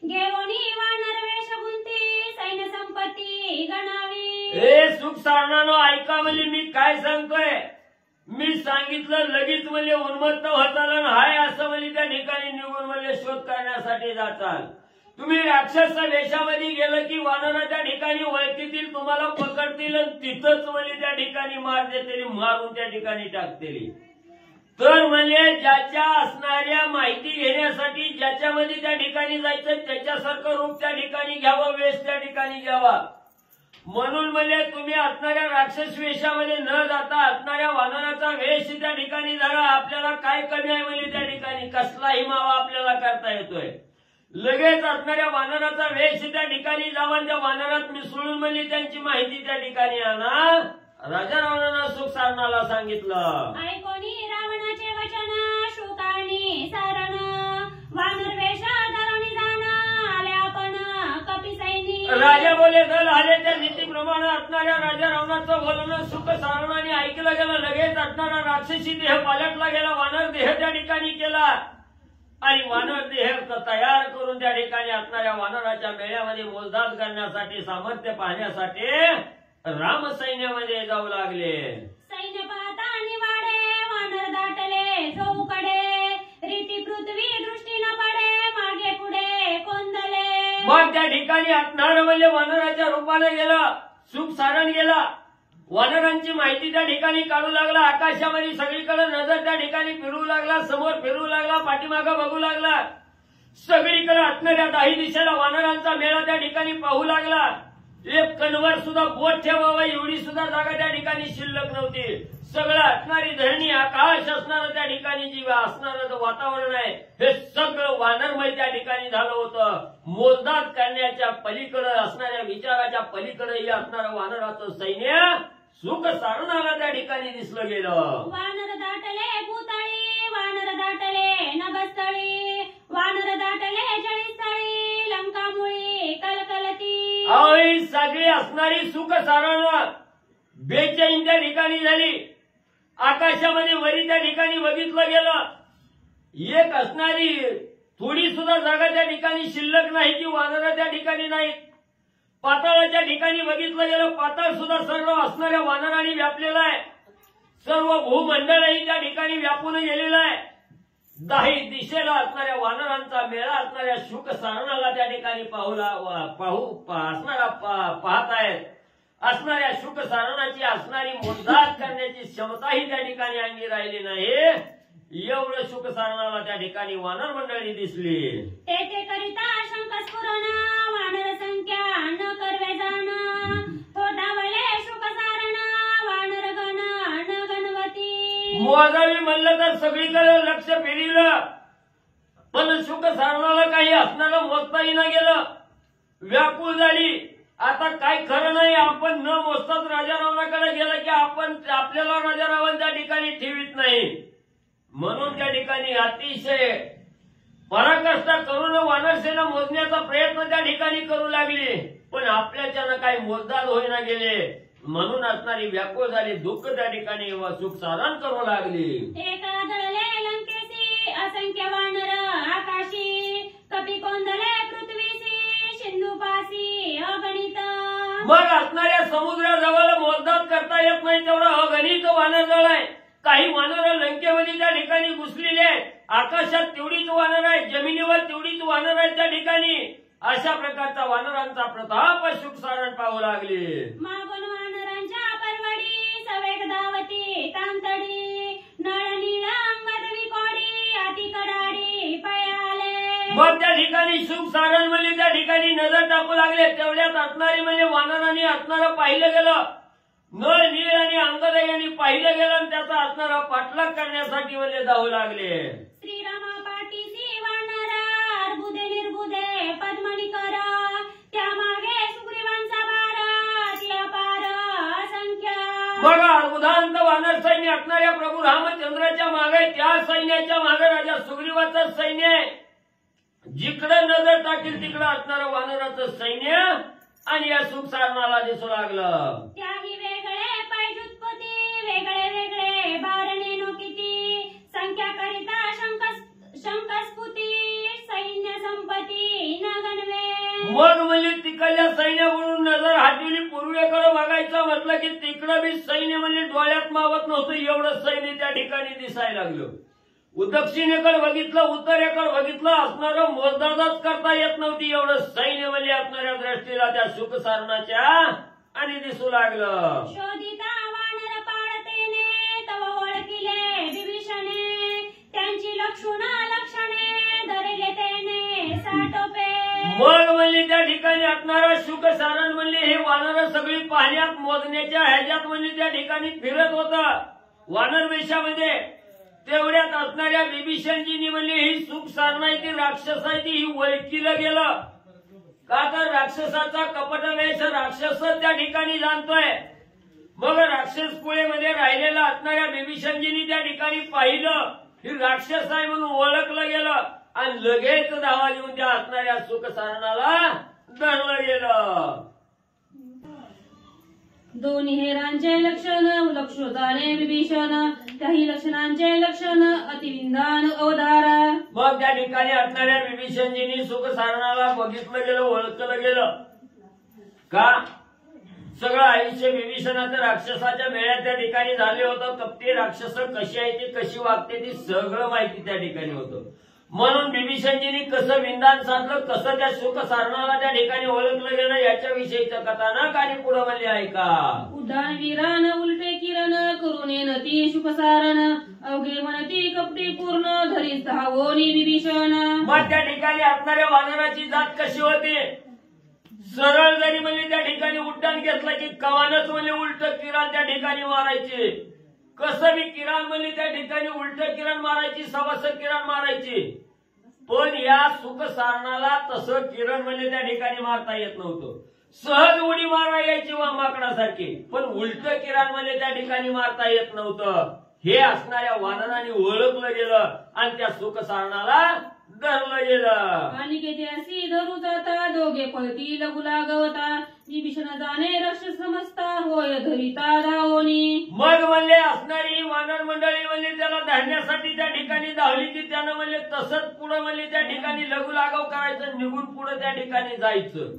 B: घेऊनी वानर वेश गुंती सैन्य संपत्ती गणावी.
A: हे सुख सारणानो ऐका, म्हणजे मी काय सांगतोय, मी सांगितलं लगेच म्हणजे उन्मत्त होताल हाय असं म्हणजे त्या ठिकाणी निघून म्हणजे शोध करण्यासाठी जाताल. तुम्ही राक्षस वेशामध्ये गेलं की वानराच्या ठिकाणी ओळखीतील, तुम्हाला पकडतील आणि तिथंच म्हणजे त्या ठिकाणी मार देतील, मारून त्या ठिकाणी टाकतील. तर म्हणजे ज्याच्या असणाऱ्या माहिती घेण्यासाठी ज्याच्यामध्ये त्या ठिकाणी जायचं त्याच्यासारखं रूप त्या ठिकाणी घ्यावं, वेश त्या ठिकाणी घ्यावा. म्हणून म्हणजे तुम्ही असणाऱ्या राक्षस वेशामध्ये न जाता असणाऱ्या वानराचा वेश त्या ठिकाणी धरा. आपल्याला काय कमी आहे म्हणजे त्या ठिकाणी कसलाही मावा आपल्याला करता येतोय. लगेच असणाऱ्या वानराचा वेश त्या ठिकाणी जावा, त्या वानरात मिसळून म्हणजे त्यांची माहिती त्या ठिकाणी आणा. राजा रावणानं सुख सारणाला सांगितलं.
B: ऐकोनी रावणाचे वचन शोकानी सारण वानर वेश धरणी जाण आले आपण कपी सैनी.
A: राजा बोले दल आले त्या नीतीप्रमाणे असणाऱ्या राजा रावणाचं बोलणं सुख सारणाने ऐकलं गेलं. लगेच असणारा राक्षसी देह पालटला गेला, वानर देह त्या ठिकाणी केला आणि वानर देह तयार करून त्या ठिकाणी असणाऱ्या वानराच्या मेळ्यामध्ये मोजदाद करण्यासाठी सामर्थ्य पाहण्यासाठी राम सैन्यामध्ये जाऊ लागले.
B: सैन्य पाहता निवाडे वानर दाटले चौकडे रीती पृथ्वी दृष्टी न पडे मागे पुढे कोंदले.
A: मग त्या ठिकाणी असणार म्हणजे वानराच्या रूपाने गेला, सुख सारण गेला, वानरांची माहिती त्या ठिकाणी काढू लागला. आकाशामध्ये सगळीकडे नजर त्या ठिकाणी फिरू लागला, समोर फिरू लागला, पाठीमागं बघू लागला. सगळीकडे असणाऱ्या दाही दिशेला वानरांचा मेळा त्या ठिकाणी पाहू लागला. एक कणवर सुद्धा बोट ठेवावा एवढी सुद्धा जागा त्या ठिकाणी शिल्लक नव्हती. सगळं असणारी धरणी, आकाश असणारं त्या ठिकाणी जी असणारं वातावरण आहे हे सगळं वानरमय त्या ठिकाणी झालं होतं. मोजदाद करण्याच्या पलीकडे असणाऱ्या विचाराच्या पलीकडेही असणारं वानराचं सैन्य सुख सारणाला त्या ठिकाणी दिसलं गेलं.
B: वानर दाटले भूताळी वानर दाटले नभस्थळी वानर दाटले जळीस्थळी लंकामुळी कलकलती.
A: ही सगळी असणारी सुख सारण बेचैन त्या ठिकाणी झाली. आकाशामध्ये वरी त्या ठिकाणी बघितलं गेलं, एक असणारी थोडी सुद्धा जागा त्या ठिकाणी शिल्लक नाही की वानर त्या ठिकाणी नाहीत. पाताळाच्या ठिकाणी बघितलं गेलं, पाताळ सुद्धा सर्व असणाऱ्या वानरांनी व्यापलेला आहे. सर्व भूमंडळही त्या ठिकाणी व्यापून गेलेलं आहे. दाही दिशेला असणाऱ्या वानरांचा मेळा असणाऱ्या शुक सारणाला त्या ठिकाणी पाहत आहेत. असणाऱ्या शुक सारणाची असणारी मोजदाद करण्याची क्षमताही त्या ठिकाणी अंगी राहिली नाही. एवढं शुक सारणाला त्या ठिकाणी वानर मंडळी दिसली.
B: ते करिता शंकस्फुरण वानर संख्या न करवे जाण थोडावले शुक सारण वानर गण न गणवती.
A: मोजावी म्हणलं तर सगळीकडे लक्ष फिरलं, पण शुक सारणाला काही असणारं मोजताही न गेलं. व्याकुळ झाली. आता काय खरं नाही, आपण न मोजताच राजा रावणाकडे गेलं की आपण आपल्याला राजा रावण त्या ठिकाणी ठेवीत नाही. म्हणून त्या ठिकाणी अतिशय पराकाष्ठा करून वानरसेना मोजण्याचा प्रयत्न त्या ठिकाणी करू लागली, पण आपल्याच्यानं काही मोजदाद होईना गेले. म्हणून असणारी व्याकुळ झाली, दुःख त्या ठिकाणी व सुख सारण करू लागली.
B: एका दळले लंकेसी असंख्य वानर आकाशी, कपी कोंदले पृथ्वीसी सिंधुपासी अगणित.
A: मग असणाऱ्या समुद्राजवळ मोजदाद करता येत नाही तेवढं अगणित वानर दळ आहे. काही वानर लंकेमध्ये त्या ठिकाणी घुसलेले आहेत, आकाशात तेवढीच वानर आहे, जमिनीवर तेवढीच वानर आहेत त्या ठिकाणी. अशा प्रकारचा वानरांचा प्रताप सुख सारण पाहू लागले.
B: मागून वानरांच्या परवडी सवेग धावती तांतडी, नळ नीळ अंगद विकोडी अति कडाडी पयाले.
A: मग त्या ठिकाणी सुख सारण म्हणजे त्या ठिकाणी नजर टाकू लागले. तेवढ्यात असणारी म्हणजे वानरांनी असणारं पाहिलं गेलं. नळ नीळ आणि अंगद यांनी पाहिलं गेलं आणि त्याचा असणारा पाठलाग करण्यासाठी म्हणजे धावू लागले.
B: श्रीरामा पाठीसी वानरा अर्बुदे निर्बुदे पद्मनी कर, त्यामागे सुग्रीवांचा भार ती अपार असंख्य.
A: बघा अर्बुदांत वानर सैन्य असणाऱ्या प्रभू रामचंद्राच्या मागे, त्या सैन्याच्या मागे राजा सुग्रीवाचं सैन्य आहे. जिकडं नजर टाकील तिकडं असणारं वानराचं सैन्य आणि या सुख सारणाला दिसू लागलं.
B: त्याही वेगळे पैजुत्पती वेगळे वेगळे बारणे नो किती, संख्या करिता शंकस्फुती सैन्य संपत्ती न गणवे.
A: मग म्हणजे तिकडल्या सैन्याकडून नजर हटवली, पूर्वेकडे बघायचं म्हटलं की तिकडं बी सैन्य म्हणजे डोळ्यात मावत नव्हतं, एवढं सैन्य त्या ठिकाणी दिसायला लागलं. दक्षिणेकडे बघितलं, उत्तरेकडे बघितलं, असणारं मोजदादच करता येत नव्हती, एवढं सैन्य म्हणजे असणाऱ्या दृष्टीला त्या सुख सारणाच्या आणि दिसू लागलं.
B: शोधिता वानर पाळतेने तव ओळखिले विभीषणे, त्यांची लक्षणे धरले तेने साटोपे.
A: मग म्हणजे त्या ठिकाणी असणारं सुख सारण म्हणजे हे वानर सगळी पाण्यात मोजण्याच्या ह्याच्यात म्हणजे त्या ठिकाणी फिरत होतं वानर वेशामध्ये. तेवढ्यात असणाऱ्या विभीषणजींनी म्हणजे ही सुख सारणाची राक्षस आहे ती ही ओळखीला गेलं. का तर राक्षसाचा कपट वेश राक्षस त्या ठिकाणी जाणतोय. मग राक्षस पुळेमध्ये राहिलेला असणाऱ्या विभीषणजींनी त्या ठिकाणी पाहिलं ही राक्षस आहे म्हणून ओळखलं गेलं आणि लगेच धावा देऊन त्या असणाऱ्या सुख सारणाला धरलं गेलं.
B: दोन्ही हेरांचे लक्षण लक्ष झाले विभीषण, त्याही लक्षणांचे लक्षण अतिविंदान अवधारा.
A: मग त्या ठिकाणी असणाऱ्या विभीषणजींनी सुख सारणाला बघितलं गेलं, ओळखलं गेलं. का सगळं आयुष्य विभीषणाचं राक्षसाच्या मेळ्यात त्या ठिकाणी झाले होतं. कपटी राक्षस कशी आहे ती, कशी वागते ती सगळं माहिती त्या ठिकाणी होतं. म्हणून विभीषणजींनी कसं विंदान साधलं, कसं त्या सुख सारणाला त्या ठिकाणी ओळखलं गेलं याच्याविषयीचं कथानक आणि पुढे म्हणले ऐका.
B: उड्डाण वीरान उलटे किरण करून नती सुख सारण, अवघे म्हणती कपटी पूर्ण धरीस धावोनी विभीषण.
A: मग त्या ठिकाणी असणाऱ्या वानराची जात कशी होती, सरळ जरी म्हणजे त्या ठिकाणी उड्डाण घेतलं की कवानच म्हणजे उलट किरण त्या ठिकाणी मारायचे. कसं बी किरण म्हणजे त्या ठिकाणी उलट किरण मारायची, सवासक किरण मारायची. पण या सुख सारणाला तसं किरण म्हणजे त्या ठिकाणी मारता येत नव्हतं. सहज उडी मारवा यायची वा माकडासारखी, पण उलट किरण म्हणजे त्या ठिकाणी मारता येत नव्हतं. हे असणाऱ्या वानरांनी ओळखलं गेलं आणि त्या सुख सारणाला धरलं गेलं.
B: अनिकेत्यासी धरू जाता दोघे पळती लघु लागवता, विभीषण जाणे राक्षस समजता होय धरिता धावोनी.
A: मग म्हणले असणारी वानर मंडळी म्हणजे त्याला धरण्यासाठी त्या ठिकाणी धावली की त्यानं म्हणजे तसंच पुढे म्हणजे त्या ठिकाणी लघु लागाव करायचं, निघून पुढे त्या ठिकाणी जायचं.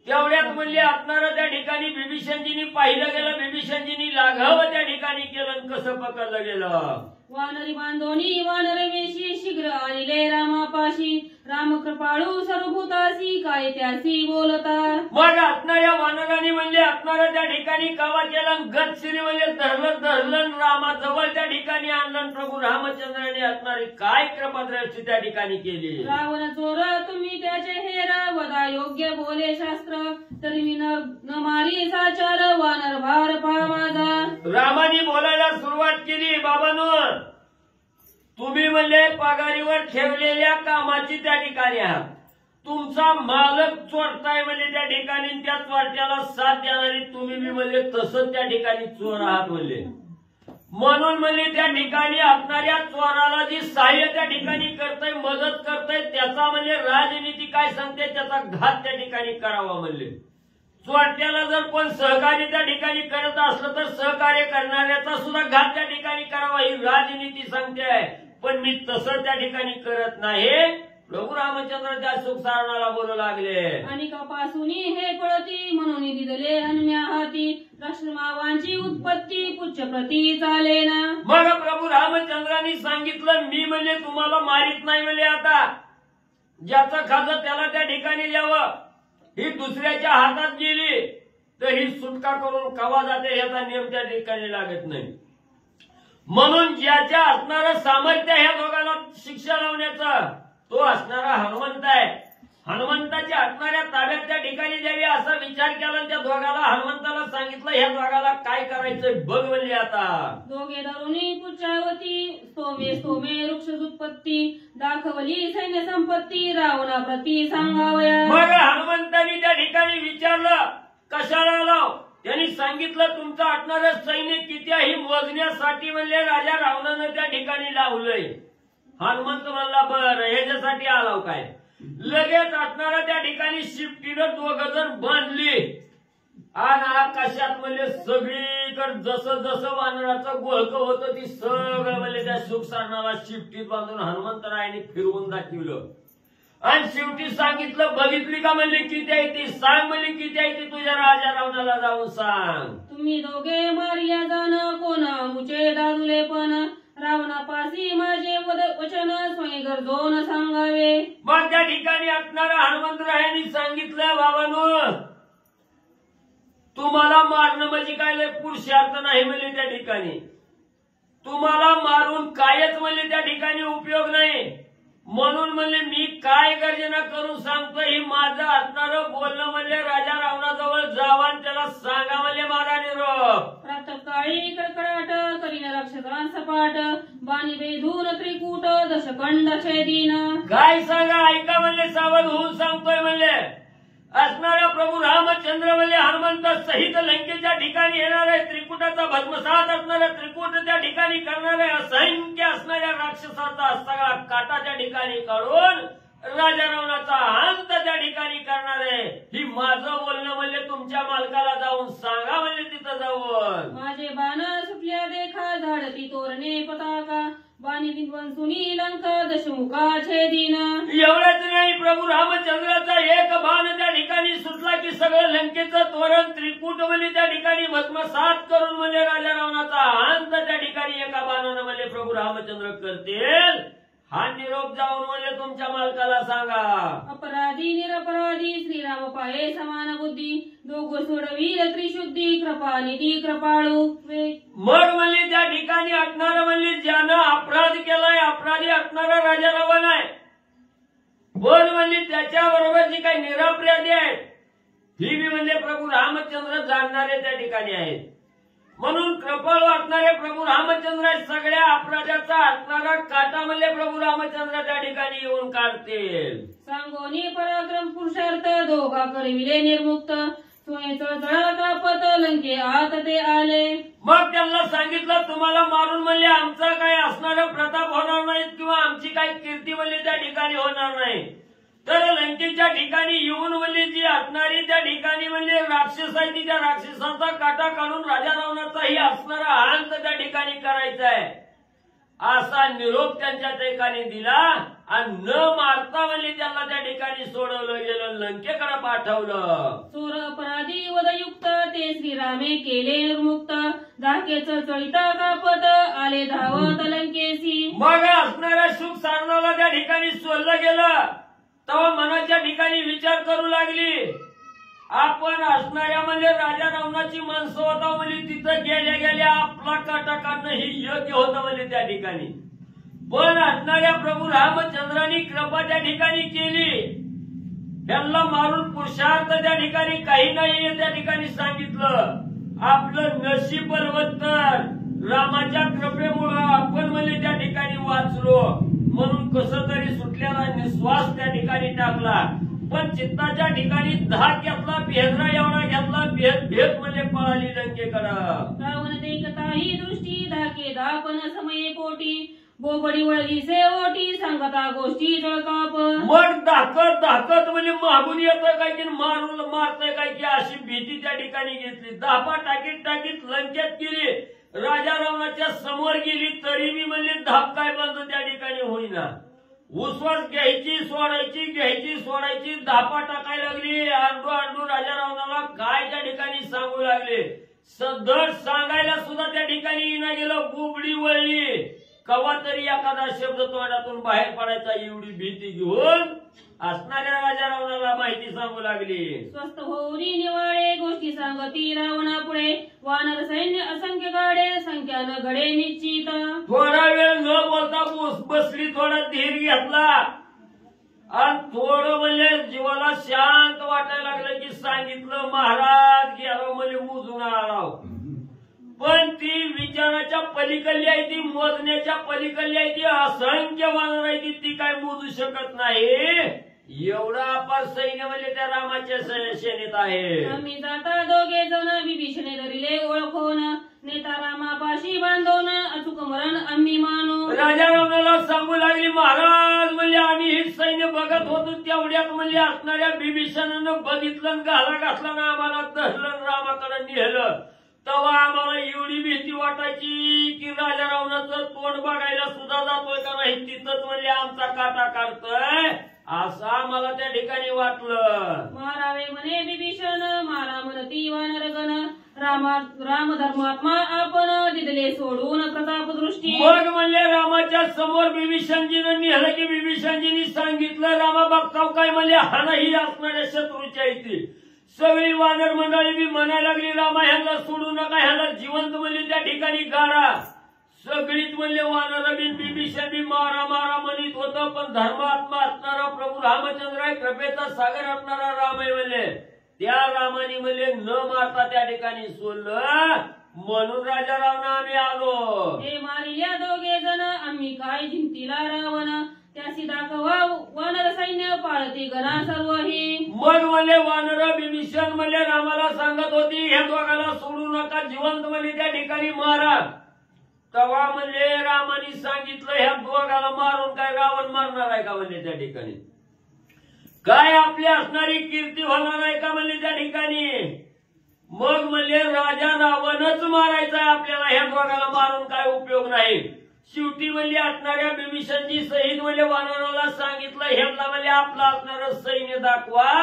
A: तेवढ्यात म्हणजे असणारं त्या ठिकाणी विभीषणजींनी पाहिलं गेलं, विभीषणजींनी लाघव त्या ठिकाणी केलं, कसं पकडलं गेलं.
B: वानरी बांधोनी वानर वेशी शीघ्र आणले रामापाशी, राम कृपाळू सर्वभूतासी काय त्यासी बोलता.
A: मग असणाऱ्या वानरांनी म्हणजे असणारं त्या ठिकाणी कावा केलं, गतशिरी म्हणजे धरलं रामाजवळ त्या ठिकाणी आणलं. प्रभू रामचंद्राने असणारी काय कृपादृष्टी त्या ठिकाणी केली.
B: रावण चोर तुम्ही त्याचे हेरा, वदा योग्य बोले शास्त्र, तरी मी न मारी साचार वानर भार पहा माझा.
A: रामानी बोलायला सुरुवात केली, बाबांनो तुम्ही म्हणजे पगारीवर ठेवलेल्या कामाची त्या ठिकाणी आहात. तुमचा मालक चोरताय म्हणजे त्या ठिकाणी त्या चोरट्याला साथ देणारी तुम्ही बी म्हणजे तसंच त्या ठिकाणी चोर आहात म्हणले. म्हणून म्हणजे त्या ठिकाणी असणाऱ्या चोराला जी सहाय्य त्या ठिकाणी करतय, मदत करतय, त्याचा म्हणजे राजनीती काय सांगते, त्याचा घात त्या ठिकाणी करावा म्हणले. चोरट्याला जर कोण सहकार्य त्या ठिकाणी करत असलं तर सहकार्य करणाऱ्याचा सुद्धा घात त्या ठिकाणी करावा ही राजनीती सांगते आहे. पण मी तसं त्या ठिकाणी करत नाही. प्रभू रामचंद्र त्या सुख सारणाला बोलू लागले.
B: आणि कपासून हे कळती म्हणून दिदले अन्या हाती राष्ट्रमावांची उत्पत्ती पुच्छ प्रती चालेना.
A: मग प्रभू रामचंद्रांनी सांगितलं मी म्हणजे तुम्हाला मारित नाही म्हणजे आता ज्याचं खाजं त्याला त्या ठिकाणी द्यावं. ही दुसऱ्याच्या हातात गेली तर ही सुटका करून कवा जाते याचा नियम त्या ठिकाणी लागत नाही. म्हणून ज्याच्या असणारं सामर्थ्य ह्या दोघांना शिक्षा लावण्याचा तो असणारा हनुमंत आहे. हनुमंताच्या असणाऱ्या ताब्यात त्या ठिकाणी द्यावी असा विचार केला. त्या दोघाला हनुमंताला सांगितलं ह्या दोघाला काय करायचं बघ म्हणजे आता.
B: दोघे धरुणी पुच्छावती स्तोमे स्तोमे वृक्ष उत्पत्ती दाखवली सैन्य संपत्ती रावणा प्रती सांगावया.
A: मग हनुमंतांनी त्या ठिकाणी विचारलं कशाला लाव. त्यांनी सांगितलं तुमचं असणारं सैन्य किती आहे मोजण्यासाठी म्हणजे राजा रावणानं त्या ठिकाणी लावलंय. हनुमंत म्हणला बरं ह्याच्यासाठी आलाव काय. लगेच असणारा त्या ठिकाणी शिफ्टीनं दोघ जण बांधली आणि आकाशात म्हणजे सगळीकडे जसं जसं वानराचं गोळकं होतं ती सगळं म्हणजे त्या सुख सारणाला शिफ्टीत बांधून हनुमंतरायाने फिरवून दाखवलं. आणि शेवटी सांगितलं बघितली का म्हणले किती आहे ती सांग म्हणले किती आहे ती तुझ्या राजा रावणाला जाऊन सांग.
B: तुम्ही दोघे मारिया जाण कोणा मुचे दादुले पण रावणापासी माझे वचन स्वयं गरजोन सांगावे.
A: मग त्या ठिकाणी असणारा हनुमंतरायांनी सांगितलं बाबांनो तुम्हाला मारणं म्हणजे काय लय पुरुषार्थ नाही म्हणजे त्या ठिकाणी तुम्हाला मारून कायच म्हणजे त्या ठिकाणी उपयोग नाही. म्हणून म्हणजे मी काय गर्जना करून सांगतो ही माझं असणारं बोलणं म्हणजे राजा रावणाजवळ जावा आणि त्याला सांगा म्हणजे माझा निरोप.
B: प्रातःकाळी कडकडाट करीन राक्षसां सपाट बाणी बेधून त्रिकूट दशकंड छेदीन.
A: काय सांगा ऐका म्हणजे सावध होऊन सांगतोय म्हणजे असणारा प्रभू रामचंद्र म्हणजे हनुमंत सहित लंकेच्या ठिकाणी येणार आहे. त्रिकुटाचा भस्मसात असणारा त्रिकूट त्या ठिकाणी करणार आहे. असंख्य असणाऱ्या राक्षसाचा सगळा काटा त्या ठिकाणी काढून राजा रावणाचा अंत त्या ठिकाणी करणार आहे. ही माझं बोलणं म्हणजे तुमच्या मालकाला जाऊन सांगा म्हणजे तिथं जाऊन.
B: माझे बाण सुटल्या देखा झाडती तोरणे पताका बाणी विध्वंसुनी लंका दशमुखा छेदीन.
A: एवढंच नाही प्रभू रामचंद्राचा एक बाण त्या ठिकाणी सुटला की सगळं लंकेचं तोरण त्रिकूट म्हणजे त्या ठिकाणी भस्मसात करून म्हणजे राजा रावणाचा अंत त्या ठिकाणी एका बाणानं म्हणजे प्रभू रामचंद्र करतील. हा निरोप जाऊन म्हणजे तुमच्या मालकाला सांगा.
B: अपराधी निरपराधी श्रीराम पाये समान बुद्धी दोघ सोडवीर त्रिशुद्धी कृपा निधी कृपाळू.
A: मग म्हणजे त्या ठिकाणी असणारं म्हणजे ज्यानं अपराध केलाय अपराधी असणारा राजा रावण आहे. पण म्हणजे त्याच्याबरोबर जी काही निरपराधी आहेत ही बी म्हणजे प्रभू रामचंद्र जाणणारे त्या ठिकाणी आहेत. म्हणून कृपाळू असणारे प्रभू रामचंद्र सगळ्या अपराधाचा असणारा काटा म्हणजे प्रभू रामचंद्र त्या ठिकाणी येऊन काढतील.
B: सांगोनी पराक्रम पुरुषार्थ दोघा करविले निर्मुक्त स्वयंच कापत लंके आत ते आले.
A: मग त्यांना सांगितलं तुम्हाला मारून म्हणजे आमचा काय असणारं प्रताप होणार नाही किंवा आमची काही कीर्ती म्हणजे त्या ठिकाणी होणार नाही. तर लंकेच्या ठिकाणी येऊन म्हणजे जी असणारी त्या ठिकाणी म्हणजे राक्षस आहे त्या राक्षसाचा काटा काढून राजा रावणाचाही असणारा अंत त्या ठिकाणी करायचा आहे असा निरोप त्यांच्या ठिकाणी दिला. आणि न मारता म्हणजे त्यांना त्या ठिकाणी सोडवलं गेलं लंकेकडे पाठवलं.
B: चोर अपराधी वदयुक्त ते श्रीरामे केले निर्मुक्त धाकेच चळिता कापत आले धावत लंकेसी.
A: मग असणाऱ्या सुख सारणाला त्या ठिकाणी सोडलं गेलं तेव्हा मनाच्या ठिकाणी विचार करू लागली आपण असणाऱ्या म्हणजे राजा रावणाची माणसं होता म्हणजे तिथं गेल्या गेल्या आपला काटा काढणं हे योग्य होतं म्हणजे त्या ठिकाणी. पण असणाऱ्या प्रभू रामचंद्रांनी कृपा त्या ठिकाणी केली. त्यांना मारून पुरुषार्थ त्या ठिकाणी काही नाही त्या ठिकाणी सांगितलं. आपलं नशीब बलवत्तर रामाच्या कृपेमुळं आपण म्हणजे त्या ठिकाणी वाचलो म्हणून कसं तरी सुटल्याला निश्वास त्या ठिकाणी टाकला. पण चित्ताच्या ठिकाणी धाक घेतला भेदरा एवढा घेतला भेद भेद म्हणजे पळाली लंकेकडं.
B: रावण देखताही दृष्टी धाके दापन समये पोटी बोबडी वळगी सेवटी सांगता गोष्टी जळकाप.
A: मग धाकत धाकत म्हणजे मागून येतं काय की मारून मारतंय काय की अशी भीती त्या ठिकाणी घेतली. धापा टाकीत टाकीत लंकेत केली. राजा रावणाच्या समोर गेली तरी मी म्हणजे धाप काय बंद त्या ठिकाणी होईना. उस्वास घ्यायची सोडायची घ्यायची सोडायची धापा टाकायला लागली. आंडू आंडू राजा रावणाला काय त्या ठिकाणी सांगू लागले. सदर सांगायला सुद्धा त्या ठिकाणी येणं गेलं. बुबडी वळली. कवा तरी एखादा शब्द तोंडातून बाहेर पडायचा एवढी भीती घेऊन असणाऱ्या राजा रावणाला माहिती सांगू लागली.
B: स्वस्त होरी निवाळे गोष्टी सांगती रावणा पुढे. वानर सैन्य असंख्य गाडे संख्यानं घडे निश्चित.
A: थोडा वेळ न बोलता बसली. थोडा धीर घेतला आणि थोडं म्हणजे जीवाला शांत वाटायला लागलं की सांगितलं महाराज गेलो म्हणजे मोजून आला. पण ती विचाराच्या पलीकडली आहे. ती मोजण्याच्या पलीकडली आहे. ती असंख्य वानर आहे. ती काय मोजू शकत नाही. एवढा अपार सैन्य म्हणजे त्या रामाच्या सेनेत आहे.
B: आम्ही जाता दोघे जण विभीषणे धरिले ओळखून. नेता रामापाशी बांधून अचूक मरण आम्ही मानू.
A: राजा रावणाला सांगू लागली महाराज म्हणजे आम्ही हे सैन्य बघत होतो तेवढ्यात म्हणजे असणाऱ्या विभीषणानं बघितलं घाला घातला ना आम्हाला धरलं रामाकडे नेलं. तेव्हा आम्हाला एवढी भीती वाटायची की राजा रावणाचं तोंड बघायला सुद्धा जातोय का नाही तिथंच म्हणजे आमचा काटा काढतोय असं आम्हाला त्या ठिकाणी वाटलं.
B: मारावे म्हणे विभीषण मारा म्हणती वानरगण. राम धर्मात्मा आपण दिदले सोडून प्रताप दृष्टी.
A: मग म्हणले रामाच्या समोर विभीषणजीनं नेलं की विभीषणजींनी सांगितलं रामा बघताव काय म्हणले हा नाही असणाऱ्या शत्रूच्या इथे. सगळी वानर मंडळी बी म्हणायला लागली रामा ह्याला सोडू नका ह्याला जिवंत म्हणले त्या ठिकाणी गारा. सगळीच म्हणले वानर बिन विभीषण बी मारा मारा म्हणत होतं. पण धर्मात्मा असणारा प्रभू रामचंद्र आहे कृपेचा सागर असणारा राम आहे म्हणले. त्या रामाने म्हणले न मारता त्या ठिकाणी सोडलं. म्हणून राजा रावणा आम्ही आलो.
B: हे मारिल्या दोघे जण आम्ही काय जिंतीला रावण. त्यासी दाखवा वानर सैन्य पाळते गणा सर्व ही.
A: मग म्हणले वानर विभीषण म्हणले रामाला सांगत होती ह्या दोघाला सोडू नका जिवंत म्हणले त्या ठिकाणी मारा. तेव्हा म्हणले रामाने सांगितलं ह्या दोघाला मारून काय रावण मारणार आहे का म्हणले त्या ठिकाणी. काय आपली असणारी कीर्ती होणार आहे का म्हणले त्या ठिकाणी. मग म्हणले राजा रावणच मारायचा आहे आपल्याला ह्या दोघाला मारून काय उपयोग नाही. शेवटी म्हणजे असणाऱ्या विभीषणजी सहित म्हणजे वानराला सांगितलं ह्यांना म्हणजे आपलं असणारं सैन्य दाखवा.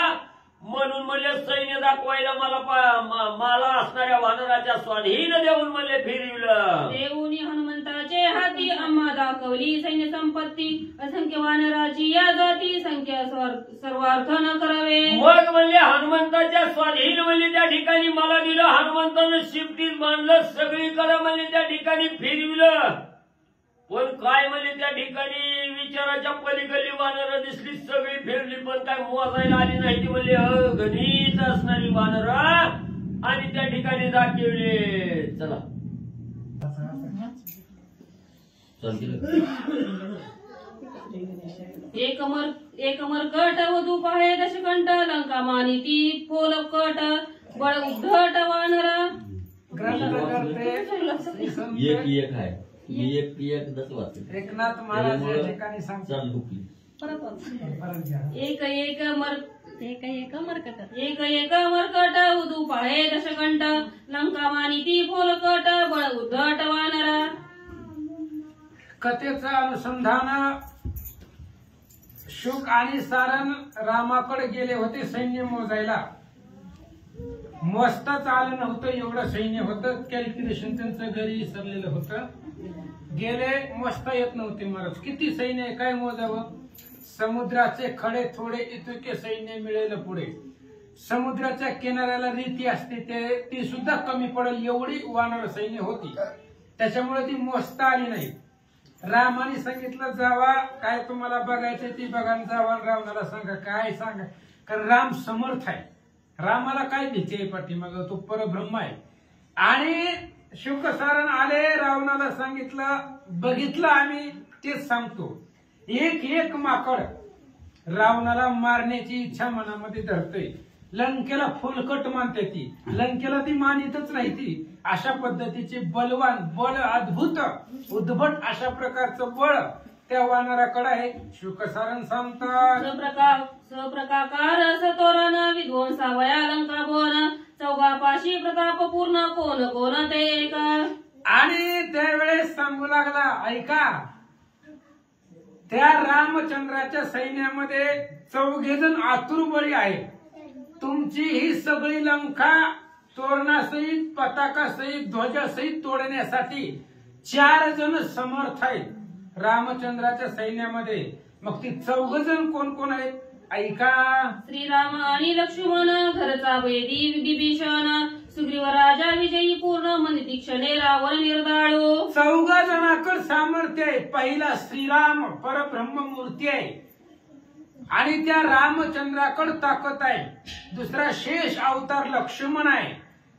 A: म्हणून म्हणजे सैन्य दाखवायला मला असणाऱ्या वानराच्या स्वाधीन देऊन म्हणजे फिरविलं.
B: देऊनी हनुमंताचे हाती आम्हा दाखवली सैन्य संपत्ती. असंख्य वानराची या जाती संख्या सर्वार्थ न करावे.
A: मग म्हणजे हनुमंताच्या स्वाधीन म्हणजे त्या ठिकाणी मला दिलं. हनुमंतानं शिफ्टीत बांधलं सगळीकडे म्हणजे त्या ठिकाणी फिरविलं. पण काय म्हणजे त्या ठिकाणी विचाराच्या पलीकडली वानरं दिसली सगळी फिरली पण काय मोजायला आली नाही. ती म्हणजे अगणित असणारी वानरं आणि त्या ठिकाणी दाखवले. चला
B: एक मरकट वधू पाहे दशकंठ. लंका मानी ती पोलकट बळ उद्धट वानरा.
A: एक आहे मी एक 10 वाजता
C: एकनाथ महाराज या ठिकाणी सांगतात.
B: एक एक मरकट उदू पाहे दशकंठ. लंका मानी ती पोलकट बळ उद्धट वानरा.
C: कथेचं अनुसंधान शुक आणि सारण रामाकडे गेले होते सैन्य मोजायला. मोजताच आलं नव्हतं एवढं सैन्य होतं. कॅल्क्युलेशन त्यांचं घरी विसरलेलं होतं. गेले मोजता येत नव्हते महाराज किती सैन्य आहे काय मोजावं. समुद्राचे खडे थोडे इतके सैन्य मिळेल पुढे. समुद्राच्या किनाऱ्याला रीती असते ती सुद्धा कमी पडेल एवढी वानर सैन्य होती. त्याच्यामुळे ती मोजता आली नाही. रामाने सांगितलं जावा काय तुम्हाला बघायचं ती बघा जावा. रावणाला सांगा काय सांगा कारण राम समर्थ आहे. रामाला काय भीती आहे पाठीमाग तो परब्रह्म आहे. आणि शुकसारण आले रावणाला सांगितलं बघितलं आम्ही तेच सांगतो. एक माकड रावणाला मारण्याची इच्छा मनामध्ये धरतोय. लंकेला फुलकट मानते ती, लंकेला ती मानितच नाही ती. अशा पद्धतीचे बलवान, बळ अद्भुत उद्भट अशा प्रकारचं बळ त्या वानराकडे आहे. शुकसारण सांगतात
B: सप्रकार सतोरण विध्वंसावया लंका भुवन चौघापाशी प्रताप पूर्ण कोण कोण ते एक.
C: आणि त्यावेळेस सांगू लागला, ऐका, त्या रामचंद्राच्या सैन्यामध्ये 4 जण आतुरबळी आहेत. तुमची ही सगळी लंका तोरणासहित, पताकासहित, ध्वजासहित तोडण्यासाठी 4 जण समर्थ आहेत रामचंद्राच्या सैन्यामध्ये. मग ती 4 जण कोण कोण आहेत? ऐका.
B: श्रीराम आणि लक्ष्मण, घरचा वैदी विभीषण, सुग्रीव राजा विजयी पूर्ण मनतीक्षणे रावण निर्दाळू.
C: 4 जणांकडे सामर्थ्य आहे. पहिला श्रीराम परब्रह्म मूर्ती आहे आणि त्या रामचंद्राकडे ताकद आहे. दुसरा शेष अवतार लक्ष्मण आहे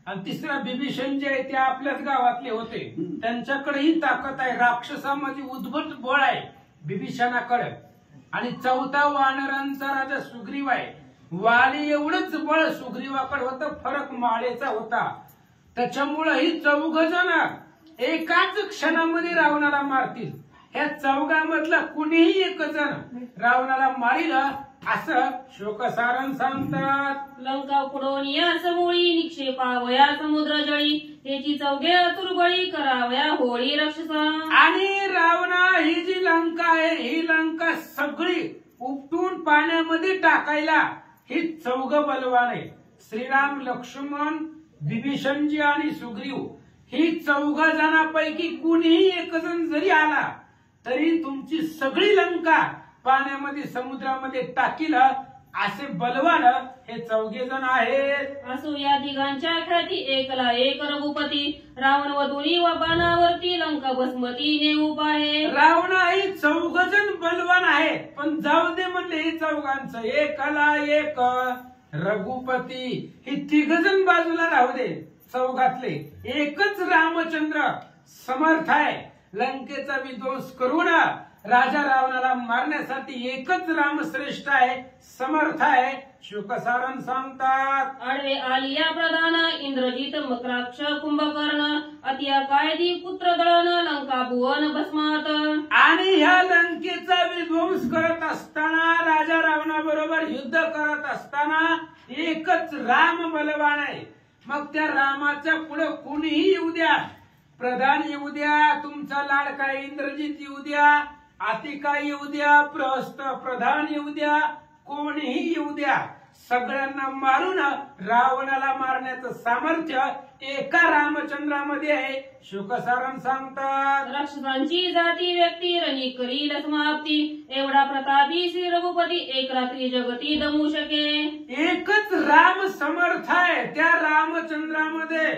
C: आणि तिसरा विभीषण जे आहे ते आपल्याच गावातले होते, त्यांच्याकडेही ताकद आहे. राक्षसामध्ये उद्भट बळ आहे विभीषणाकडे. आणि 4था वानरांचा राजा सुग्रीव आहे. वाली एवढंच बळ सुग्रीवाकडे होतं, फरक माळेचा होता. त्याच्यामुळे ही 4 जण एकाच क्षणामध्ये रावणाला मारतील. ह्या 4 मधला कुणीही 1 जण रावणाला मारील असं शोकसारण सांगतात.
B: लंका पुढून या समोळी निक्षेपावया समुद्र जळी त्याची 4 आतुरबळी करावया होळी राक्षसा.
C: आणि रावणा ही जी लंका आहे, ही लंका सगळी उपटून पाण्यामध्ये टाकायला ही 4 बलवान आहे. श्रीराम, लक्ष्मण, विभीषणजी आणि सुग्रीव. ही 4 जणांपैकी कुणीही 1 जण जरी आला तरी तुमची सगळी लंका पाण्यामध्ये, समुद्रामध्ये टाकील असे बलवान हे 4 जण आहेत.
B: असो या दिगांच्या ख्याती एकला एक रघुपती रावण वधुनी व बाणावरती लंका भस्मती नेऊ पाहे.
C: रावणा ही 4 जण बलवान आहेत, पण जाऊ दे म्हणले हे 4घांचं. एकला एक रघुपती, ही 3 जण बाजूला राहू दे. 4घातले एकच रामचंद्र समर्थ आहे. लंकेचा विध्वंस करून राजा रावणाला मारण्यासाठी एकच रामश्रेष्ठ आहे, समर्थ आहे. शुकसारण सांगतात.
B: आडवे आलिया प्रधान इंद्रजित मकराक्ष कुंभकर्ण अतिया कायदी पुत्र दळण लंका भुवन भस्मात.
C: आणि ह्या लंकेचा विध्वंस करत असताना, राजा रावणाबरोबर युद्ध करत असताना एकच राम बलवान आहे. मग त्या रामाच्या पुढे कोणीही येऊ द्या, प्रधान येऊ द्या, तुमचा लाडका इंद्रजित येऊ द्या, अतिका येऊ द्या, प्रहस्त प्रधान येऊ द्या, कोणीही येऊ द्या, सगळ्यांना मारून रावणाला मारण्याचं सामर्थ्य एका रामचंद्रामध्ये आहे. शुकसारण सांगतात.
B: राक्षसांची जाती व्यक्ती रणी करील समाप्ती एवढा प्रतापी श्री रघुपती एक रात्री जगती दमू शके.
C: एकच राम समर्थ आहे. त्या रामचंद्रामध्ये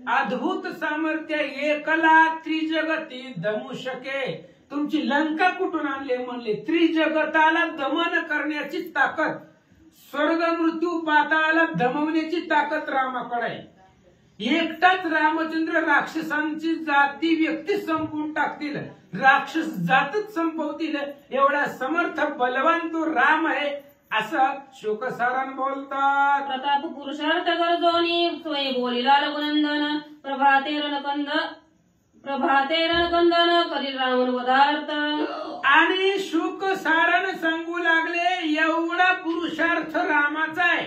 C: अद्भुत सामर्थ्य, एकला त्रिजगती दमू शके. तुमची लंका कुठून आणली म्हणले? त्रिजगताला दमन करण्याची ताकद, स्वर्ग मृत्यू पाताळाला दमवण्याची ताकद रामाकडे आहे. एकटाच रामचंद्र राक्षसांची जाती व्यक्ती संपवून टाकतील, राक्षस जातच संपवतील, एवढा समर्थ बलवान तो राम आहे असं शोकसारण बोलतात.
B: प्रताप पुरुषार्थ गरजोनी स्वय बोलिला रघुनंदन प्रभाते रणकंदन करी रावण वदार्थ.
C: आणि शोकसारण सांगू लागले एवढा पुरुषार्थ रामाचा आहे.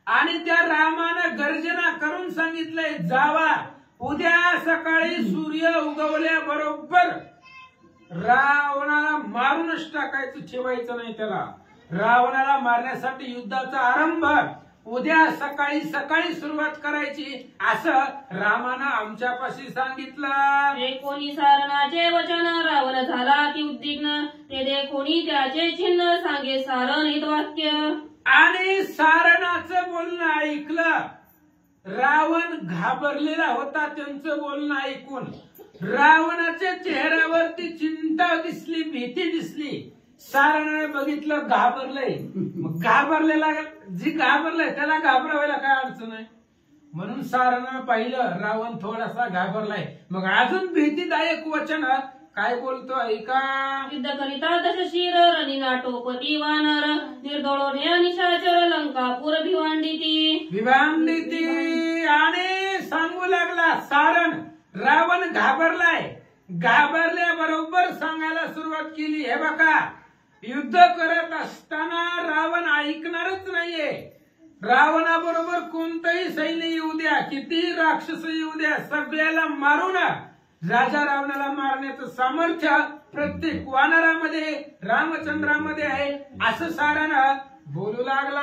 C: आणि त्या रामानं गर्जना करून सांगितलंय, जावा उद्या सकाळी सूर्य उगवल्याबरोबर रावणाला मारूनच टाकायचं, ठेवायचं नाही त्याला. रावणाला मारण्यासाठी युद्धाचा आरंभ उद्या सकाळी सकाळी सुरुवात करायची असं रामानं आमच्यापाशी सांगितलं.
B: कोणी सारणाचे वचन रावण झाला की उद्विग्न ते देखोनी त्याचे चिन्ह सांगे सारण हित वाक्य.
C: आणि सारणाचं बोलणं ऐकलं, रावण घाबरलेला होता. त्यांचं बोलणं ऐकून रावणाच्या चेहऱ्यावरती चिंता दिसली, भीती दिसली. सारणाने बघितलं, घाबरलंय. मग घाबरलेला, जी घाबरलाय त्याला घाबरावायला काय अडचण आहे. म्हणून सारणानं पाहिलं रावण थोडासा घाबरलाय. मग अजून भीतीदायक वचन काय बोलतो ऐका.
B: युद्ध करिता दशशीर रणी नाटोपती वानर निर्दोळोने निशाचर लंकापूर भिवांडिती
C: आणि सांगू लागला सारण. रावण घाबरलाय. घाबरल्याबरोबर सांगायला सुरुवात केली, हे बघा युद्ध करत असताना रावण ऐकणारच नाहीये. रावणाबरोबर कोणतंही सैन्य येऊ द्या, किती राक्षस येऊ द्या, सगळ्याला मारून राजा रावणाला मारण्याचं सामर्थ्य प्रत्येक वानरामध्ये रामचंद्रामध्ये आहे असं सारण बोलू लागला.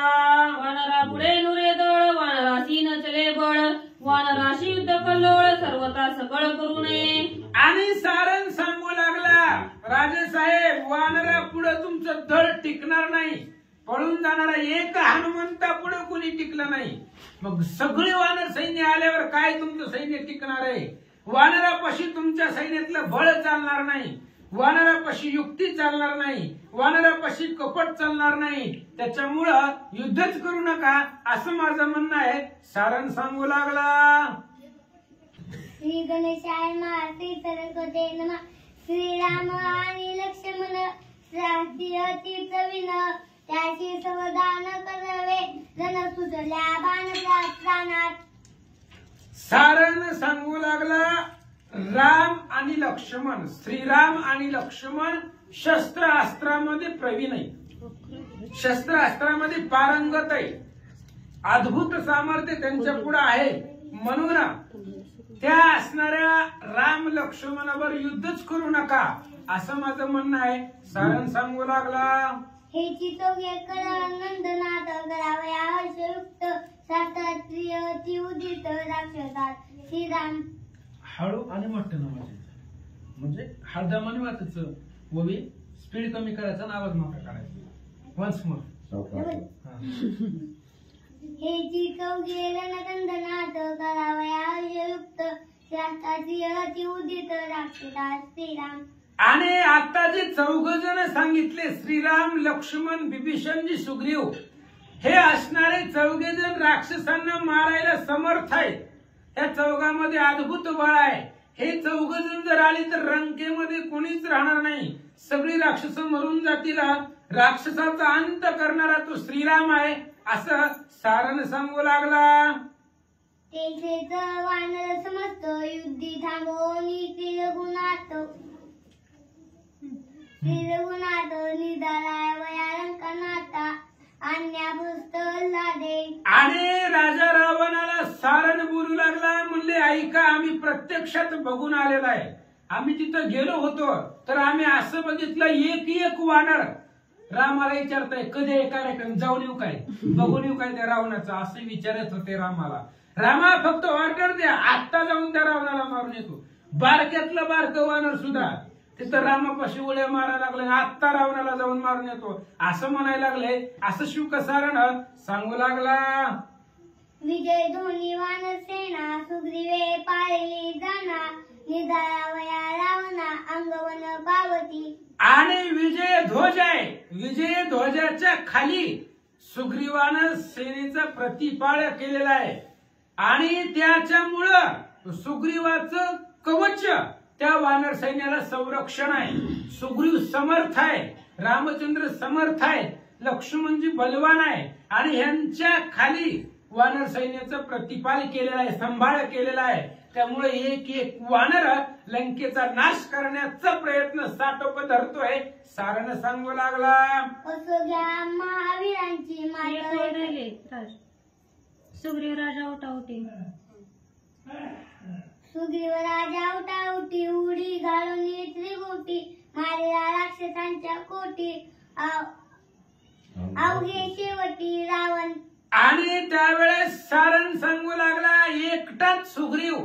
B: वानरा पुढे नुरे दळ वानराशी नचले बळ वानराशी युद्ध कल्लोळ सर्वता सकळ करू नये.
C: आणि सारण सांगू लागला, राजेसाहेब वानरा पुढे तुमचं दळ टिकणार नाही. पळून जाणारा एक हनुमंता पुढे कोणी टिकलं नाही. मग सगळे वानर सैन्य आल्यावर काय तुमचं सैन्य टिकणार आहे. वानरापाशी तुमच्या सैन्यातलं बळ चालणार नाही. वानरापाशी युक्ती चालणार नाही. वानरापाशी कपट चालणार नाही. त्याच्यामुळं युद्धच करू नका असं माझं म्हणणं आहे. सारण सांगू लागला.
D: श्री गणेशाय नमः. श्री सरस्वते नमः. श्रीराम आणि लक्ष्मण शास्त्रीय प्रवीण त्याची संधान करावे जन सुचल्या बाण प्राणात.
C: सारण सांगू लागला, राम आणि लक्ष्मण, श्रीराम आणि लक्ष्मण शस्त्र अस्त्रामध्ये प्रवीण आहे. शस्त्र अस्त्रामध्ये पारंगत आहे. अद्भुत सामर्थ्य त्यांच्या पुढे आहे. म्हणून त्या असणाऱ्या राम लक्ष्मणावर युद्धच करू नका असं माझं म्हणणं आहे. सारण सांगू लागला.
D: हे चितोगे करा नंदनाथ करावया हर्षयुक्त शास्त्रीय उदित राक्षसात. श्रीराम
C: हळू आणि मोठं नावाचे म्हणजे हळदामाने वाचायचं. ववी स्पीड कमी करायचा आणि आवाज मोठा करायचा. Once more.
D: हे चितोगे रणकंदनाथ करावया हर्षयुक्त शास्त्रीय उदित राक्षसात. श्रीराम
C: आणि आता जे 4 जण सांगितले, श्रीराम लक्ष्मण विभीषणजी सुग्रीव, हे असणारे 4 जण राक्षसांना मारायला समर्थ आहेत. या 4मध्ये अद्भुत बळ आहे. हे 4 जण जर आले तर रंकेमध्ये कोणीच राहणार नाही. सगळी राक्षस मरून जातील. राक्षसाचा अंत करणारा तो श्रीराम आहे असं सारण सांगू लागला.
D: तेथेच वानर समस्त युद्धी थांबवून त्रिगुणात निदाराय वयारंकनाथा अन्याभूस्त लादे.
C: आणि राजा रावणाला सारण बोलू लागला, म्हणले ऐका आम्ही प्रत्यक्षात बघून आलेला आहे. आम्ही तिथं गेलो होतो तर आम्ही असं बघितलं एक वानर. रामाला विचारताय कधी कार्यक्रम जाऊन येऊ काय, बघून येऊ काय त्या रावणाचं असं विचारत होते रामाला. रामा फक्त ऑर्डर द्या, आत्ता जाऊन त्या रावणाला मारून येतो. बारक्यातलं बारकं वानर सुद्धा तिथं रामापाशी उड्या मारायला लागले, आत्ता रावणाला जाऊन मारून येतो असं म्हणायला लागले. असं शुक सारण सांगू लागला.
D: विजय धोनी वानर सेना सुग्रीवे पाळली जाना निदारावया रावणा अंगवन पावती.
C: आणि विजय ध्वज आहे. विजय ध्वजाच्या खाली सुग्रीवानं सेनेचा प्रतिपाळ केलेला आहे. आणि त्याच्यामुळं सुग्रीवाचं कवच त्या वानर सैन्याला संरक्षण आहे. सुग्रीव समर्थ आहे. रामचंद्र समर्थ आहे. लक्ष्मणजी बलवान आहे. आणि ह्यांच्या खाली वानर सैन्याचं प्रतिपाल केलेलं आहे, सांभाळ केलेला आहे. त्यामुळे एक वानर लंकेचा नाश करण्याचा प्रयत्न साटोप धरतोय. सारण सांगू लागला.
D: असो घ्या महावीरांची माता
B: सुग्रीव राजा उठावते.
D: सुग्रीव राजा उठाउटी उडी घालून त्रिगुटी मारेला राक्षसांच्या कोटी अवघे शेवटी रावण.
C: आणि त्यावेळेस सारण सांगू लागला, एकटाच सुग्रीव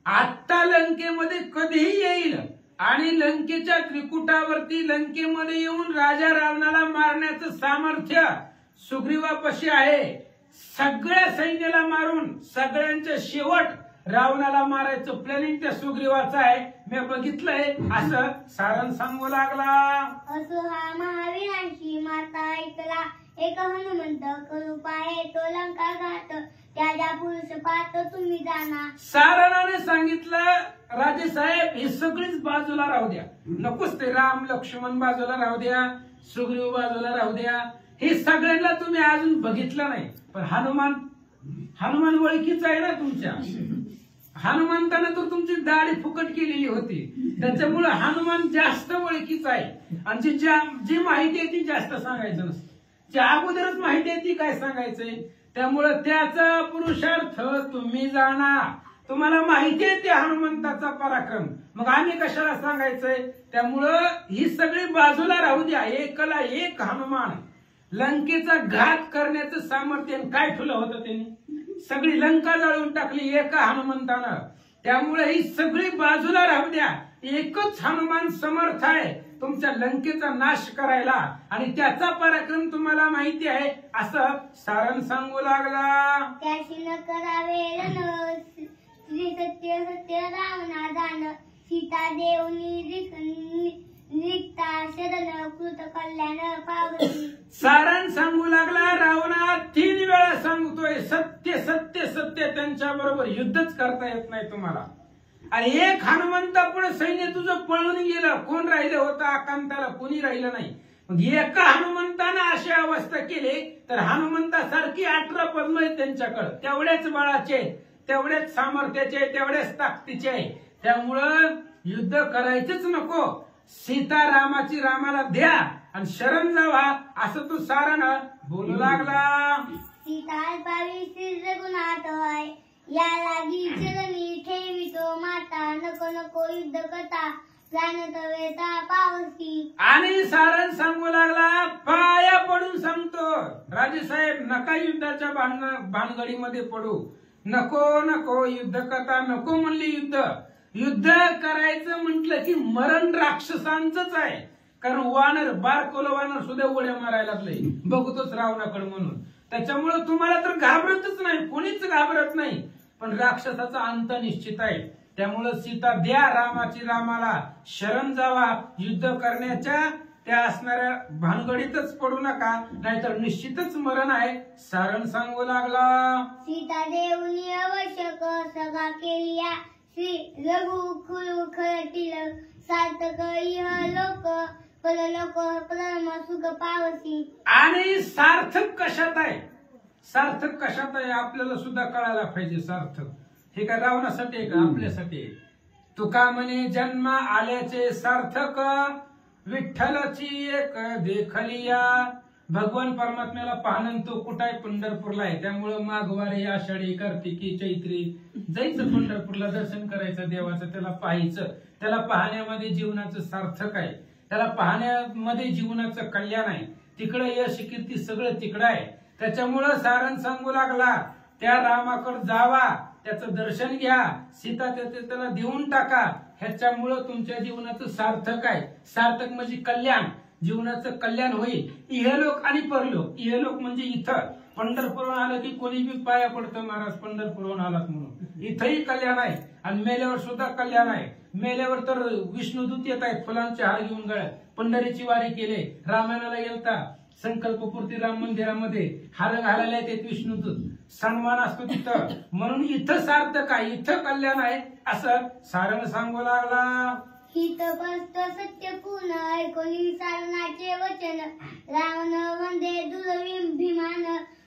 C: आत्ता लंकेमध्ये कधीही येईल आणि लंकेच्या त्रिकुटावरती लंकेमध्ये येऊन राजा रावणाला मारण्याचं सामर्थ्य सुग्रीवापाशी आहे. सगळ्या सैन्याला मारून सगळ्यांचं शेवट रावणाला मारायचं प्लॅनिंग त्या सुग्रीवाचं आहे. मी बघितलंय असं सारण सांगू लागला.
D: असो हा महावीरांची माता ऐकला एक हनुमंत करू पाहे तो लंका घाट त्याच्या पुरुष पाहतो तुम्ही जाणार.
C: सारणाने सांगितलं राजेसाहेब ही सगळीच बाजूला राहू द्या, नकोच ते राम लक्ष्मण बाजूला राहू द्या, सुग्रीव बाजूला राहू द्या, हे सगळ्यांना तुम्ही अजून बघितलं नाही. पण हनुमान ओळखीचा आहे ना तुमच्या. हनुमंतानं तर तुमची दाढी फुकट केलेली होती, त्याच्यामुळे हनुमान जास्त ओळखीचा आहे. आणि जी माहिती आहे ती जास्त सांगायचं नसतं, ज्या अगोदरच माहिती आहे ती काय सांगायचंय. त्यामुळे त्याचा पुरुषार्थ तुम्ही जाणार. तुम्हाला माहिती आहे ते हनुमंताचा पराक्रम, मग आम्ही कशाला सांगायचंय. त्यामुळं ही सगळी बाजूला राहू द्या. एकला एक हनुमान. लंकेचा घात करण्याचं सामर्थ्य काय ठेवलं होतं त्यांनी, सगळी लंका जाळून टाकली एका हनुमंतानं. त्यामुळे ही सगळी बाजूला राहू द्या. एकच हनुमान समर्थ आहे तुमच्या लंकेचा नाश करायला, आणि त्याचा पराक्रम तुम्हाला माहिती आहे असं सारण सांगू लागला.
D: त्याशी न करावे रण श्री सत्य सत्य रावणा दान सीता देवनी निघता शरण कृत कल्याण पावती.
C: सारण सांगू लागला. रावणा 3 वेळा सांगतोय सत्य सत्य सत्य. त्यांच्या बरोबर युद्धच करता येत नाही तुम्हाला. आणि एक हनुमंतापुढे सैन्य तुझं पळून गेलं, कोण राहिलं होतं आकांताला, कोणी राहिलं नाही. मग एका हनुमंतानं अशी अवस्था केली तर हनुमंतासारखी 18 पद्म आहेत त्यांच्याकडे, तेवढ्याच बळाचे, तेवढ्याच सामर्थ्याचे, तेवढ्याच ताकदीचे आहे. त्यामुळं युद्ध करायचंच नको. सीता रामाची रामाला द्या आणि शरण जावा असं तू सारण बोलू लागला.
D: सीता पावी श्री रघुनाथ होय या लागी चरणी ठेवितो माता नको नको युद्ध करता जाणत वेता पावसी.
C: आणि सारण सांगू लागला. पाया पडून सांगतो राजेसाहेब, नका युद्धाच्या भानगडीमध्ये पडू. नको नको युद्ध करता नको म्हणली. युद्ध करायचं म्हटलं की मरण राक्षसांचंच आहे. कारण वानर बारकोलं वानर सुद्धा उड्या मारायला लागले, बघतोच रावणाकडे म्हणून. त्याच्यामुळे तुम्हाला तर घाबरतच नाही, कोणीच घाबरत नाही. पण राक्षसाचा अंत निश्चित आहे. त्यामुळे सीता द्या रामाची रामाला, शरण जावा. युद्ध करण्याच्या त्या असणाऱ्या भानगडीतच पडू नका, नाहीतर निश्चितच मरण आहे. सारण सांगू लागला.
D: सीता देवनी आवश्यक सगा केलिया श्री रघु खरतील सार्थक इह लोक परलोक परम सुख पावसी.
C: आणि सार्थक कशात आहे, सार्थक कशात आहे आपल्याला सुद्धा कळायला पाहिजे. सार्थक हे काय रावणासाठी आहे का, आपल्यासाठी. तुका म्हणे जन्म आल्याचे सार्थक विठ्ठलाची एक देखलिया. भगवान परमात्म्याला पाहणं तो कुठं आहे, पंढरपूरला आहे. त्यामुळं माघवारी आषाढी कार्तिकी चैत्री जायचं पंढरपूरला, दर्शन करायचं देवाचं, त्याला पाहायचं. त्याला पाहण्यामध्ये जीवनाचं सार्थक आहे, त्याला पाहण्यामध्ये जीवनाचं कल्याण आहे. तिकडं यश कीर्ती सगळं तिकडं आहे. त्याच्यामुळं सारण सांगू लागला. त्या रामाकडे जावा, त्याचं दर्शन घ्या, सीता त्याला देऊन टाका. ह्याच्यामुळं तुमच्या जीवनाचं सार्थक आहे. सार्थक म्हणजे कल्याण, जीवनाचं कल्याण होईल. इहलोक आणि परलोक. इहलोक म्हणजे इथं पंढरपूरहून आलं की कोणी बी पाया पडतं, महाराज पंढरपूरहून आलात म्हणून. इथंही कल्याण आहे आणि मेल्यावर सुद्धा कल्याण आहे. मेल्यावर तर विष्णुदूत येत आहेत फुलांचे हार घेऊन गळ्यात. पंढरीची वारी केले, रामायणाला गेलता, संकल्पपूर्ती राम मंदिरामध्ये हार घालायला येतात विष्णुदूत, सन्मान असतो तिथं. म्हणून इथं सार्थक आहे, इथं कल्याण आहे असं सारण सांगू लागला.
D: हितपस्त सत्य पूर्ण ऐकोनी सारणाचे वचन रावण वंदे दुर्विभिमान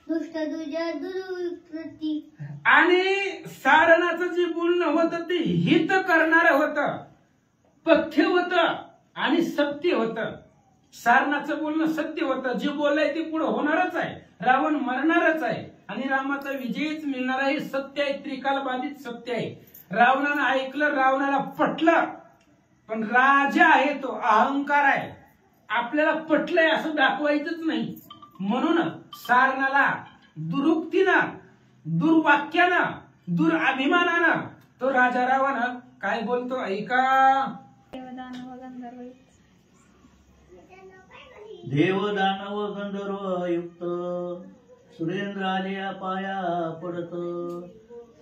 D: दुष्ट दुज दुर्वृत्ती.
C: आणि सारणाचं जे बोलणं होतं ते हित करणारं होतं, पथ्य होतं आणि सत्य होतं. सारणाचं बोलणं सत्य होतं, जे बोललंय ते पुढे होणारच आहे. रावण मरणारच आहे आणि रामाचा विजयच मिळणार आहे. सत्य आहे, त्रिकालबाधित सत्य आहे. रावणानं ऐकलं, रावणाला पटलं. पण राजा आहे तो, अहंकार आहे, आपल्याला पटलंय असं दाखवायचंच नाही. म्हणून सारणाला दुरुक्तीनं, दुर्वाक्यानं, दुराभिमानानं तो राजा रावण काय बोलतो ऐका.
A: देव दानव गंधर्व युक्त सुरेंद्रालिया पाया पडत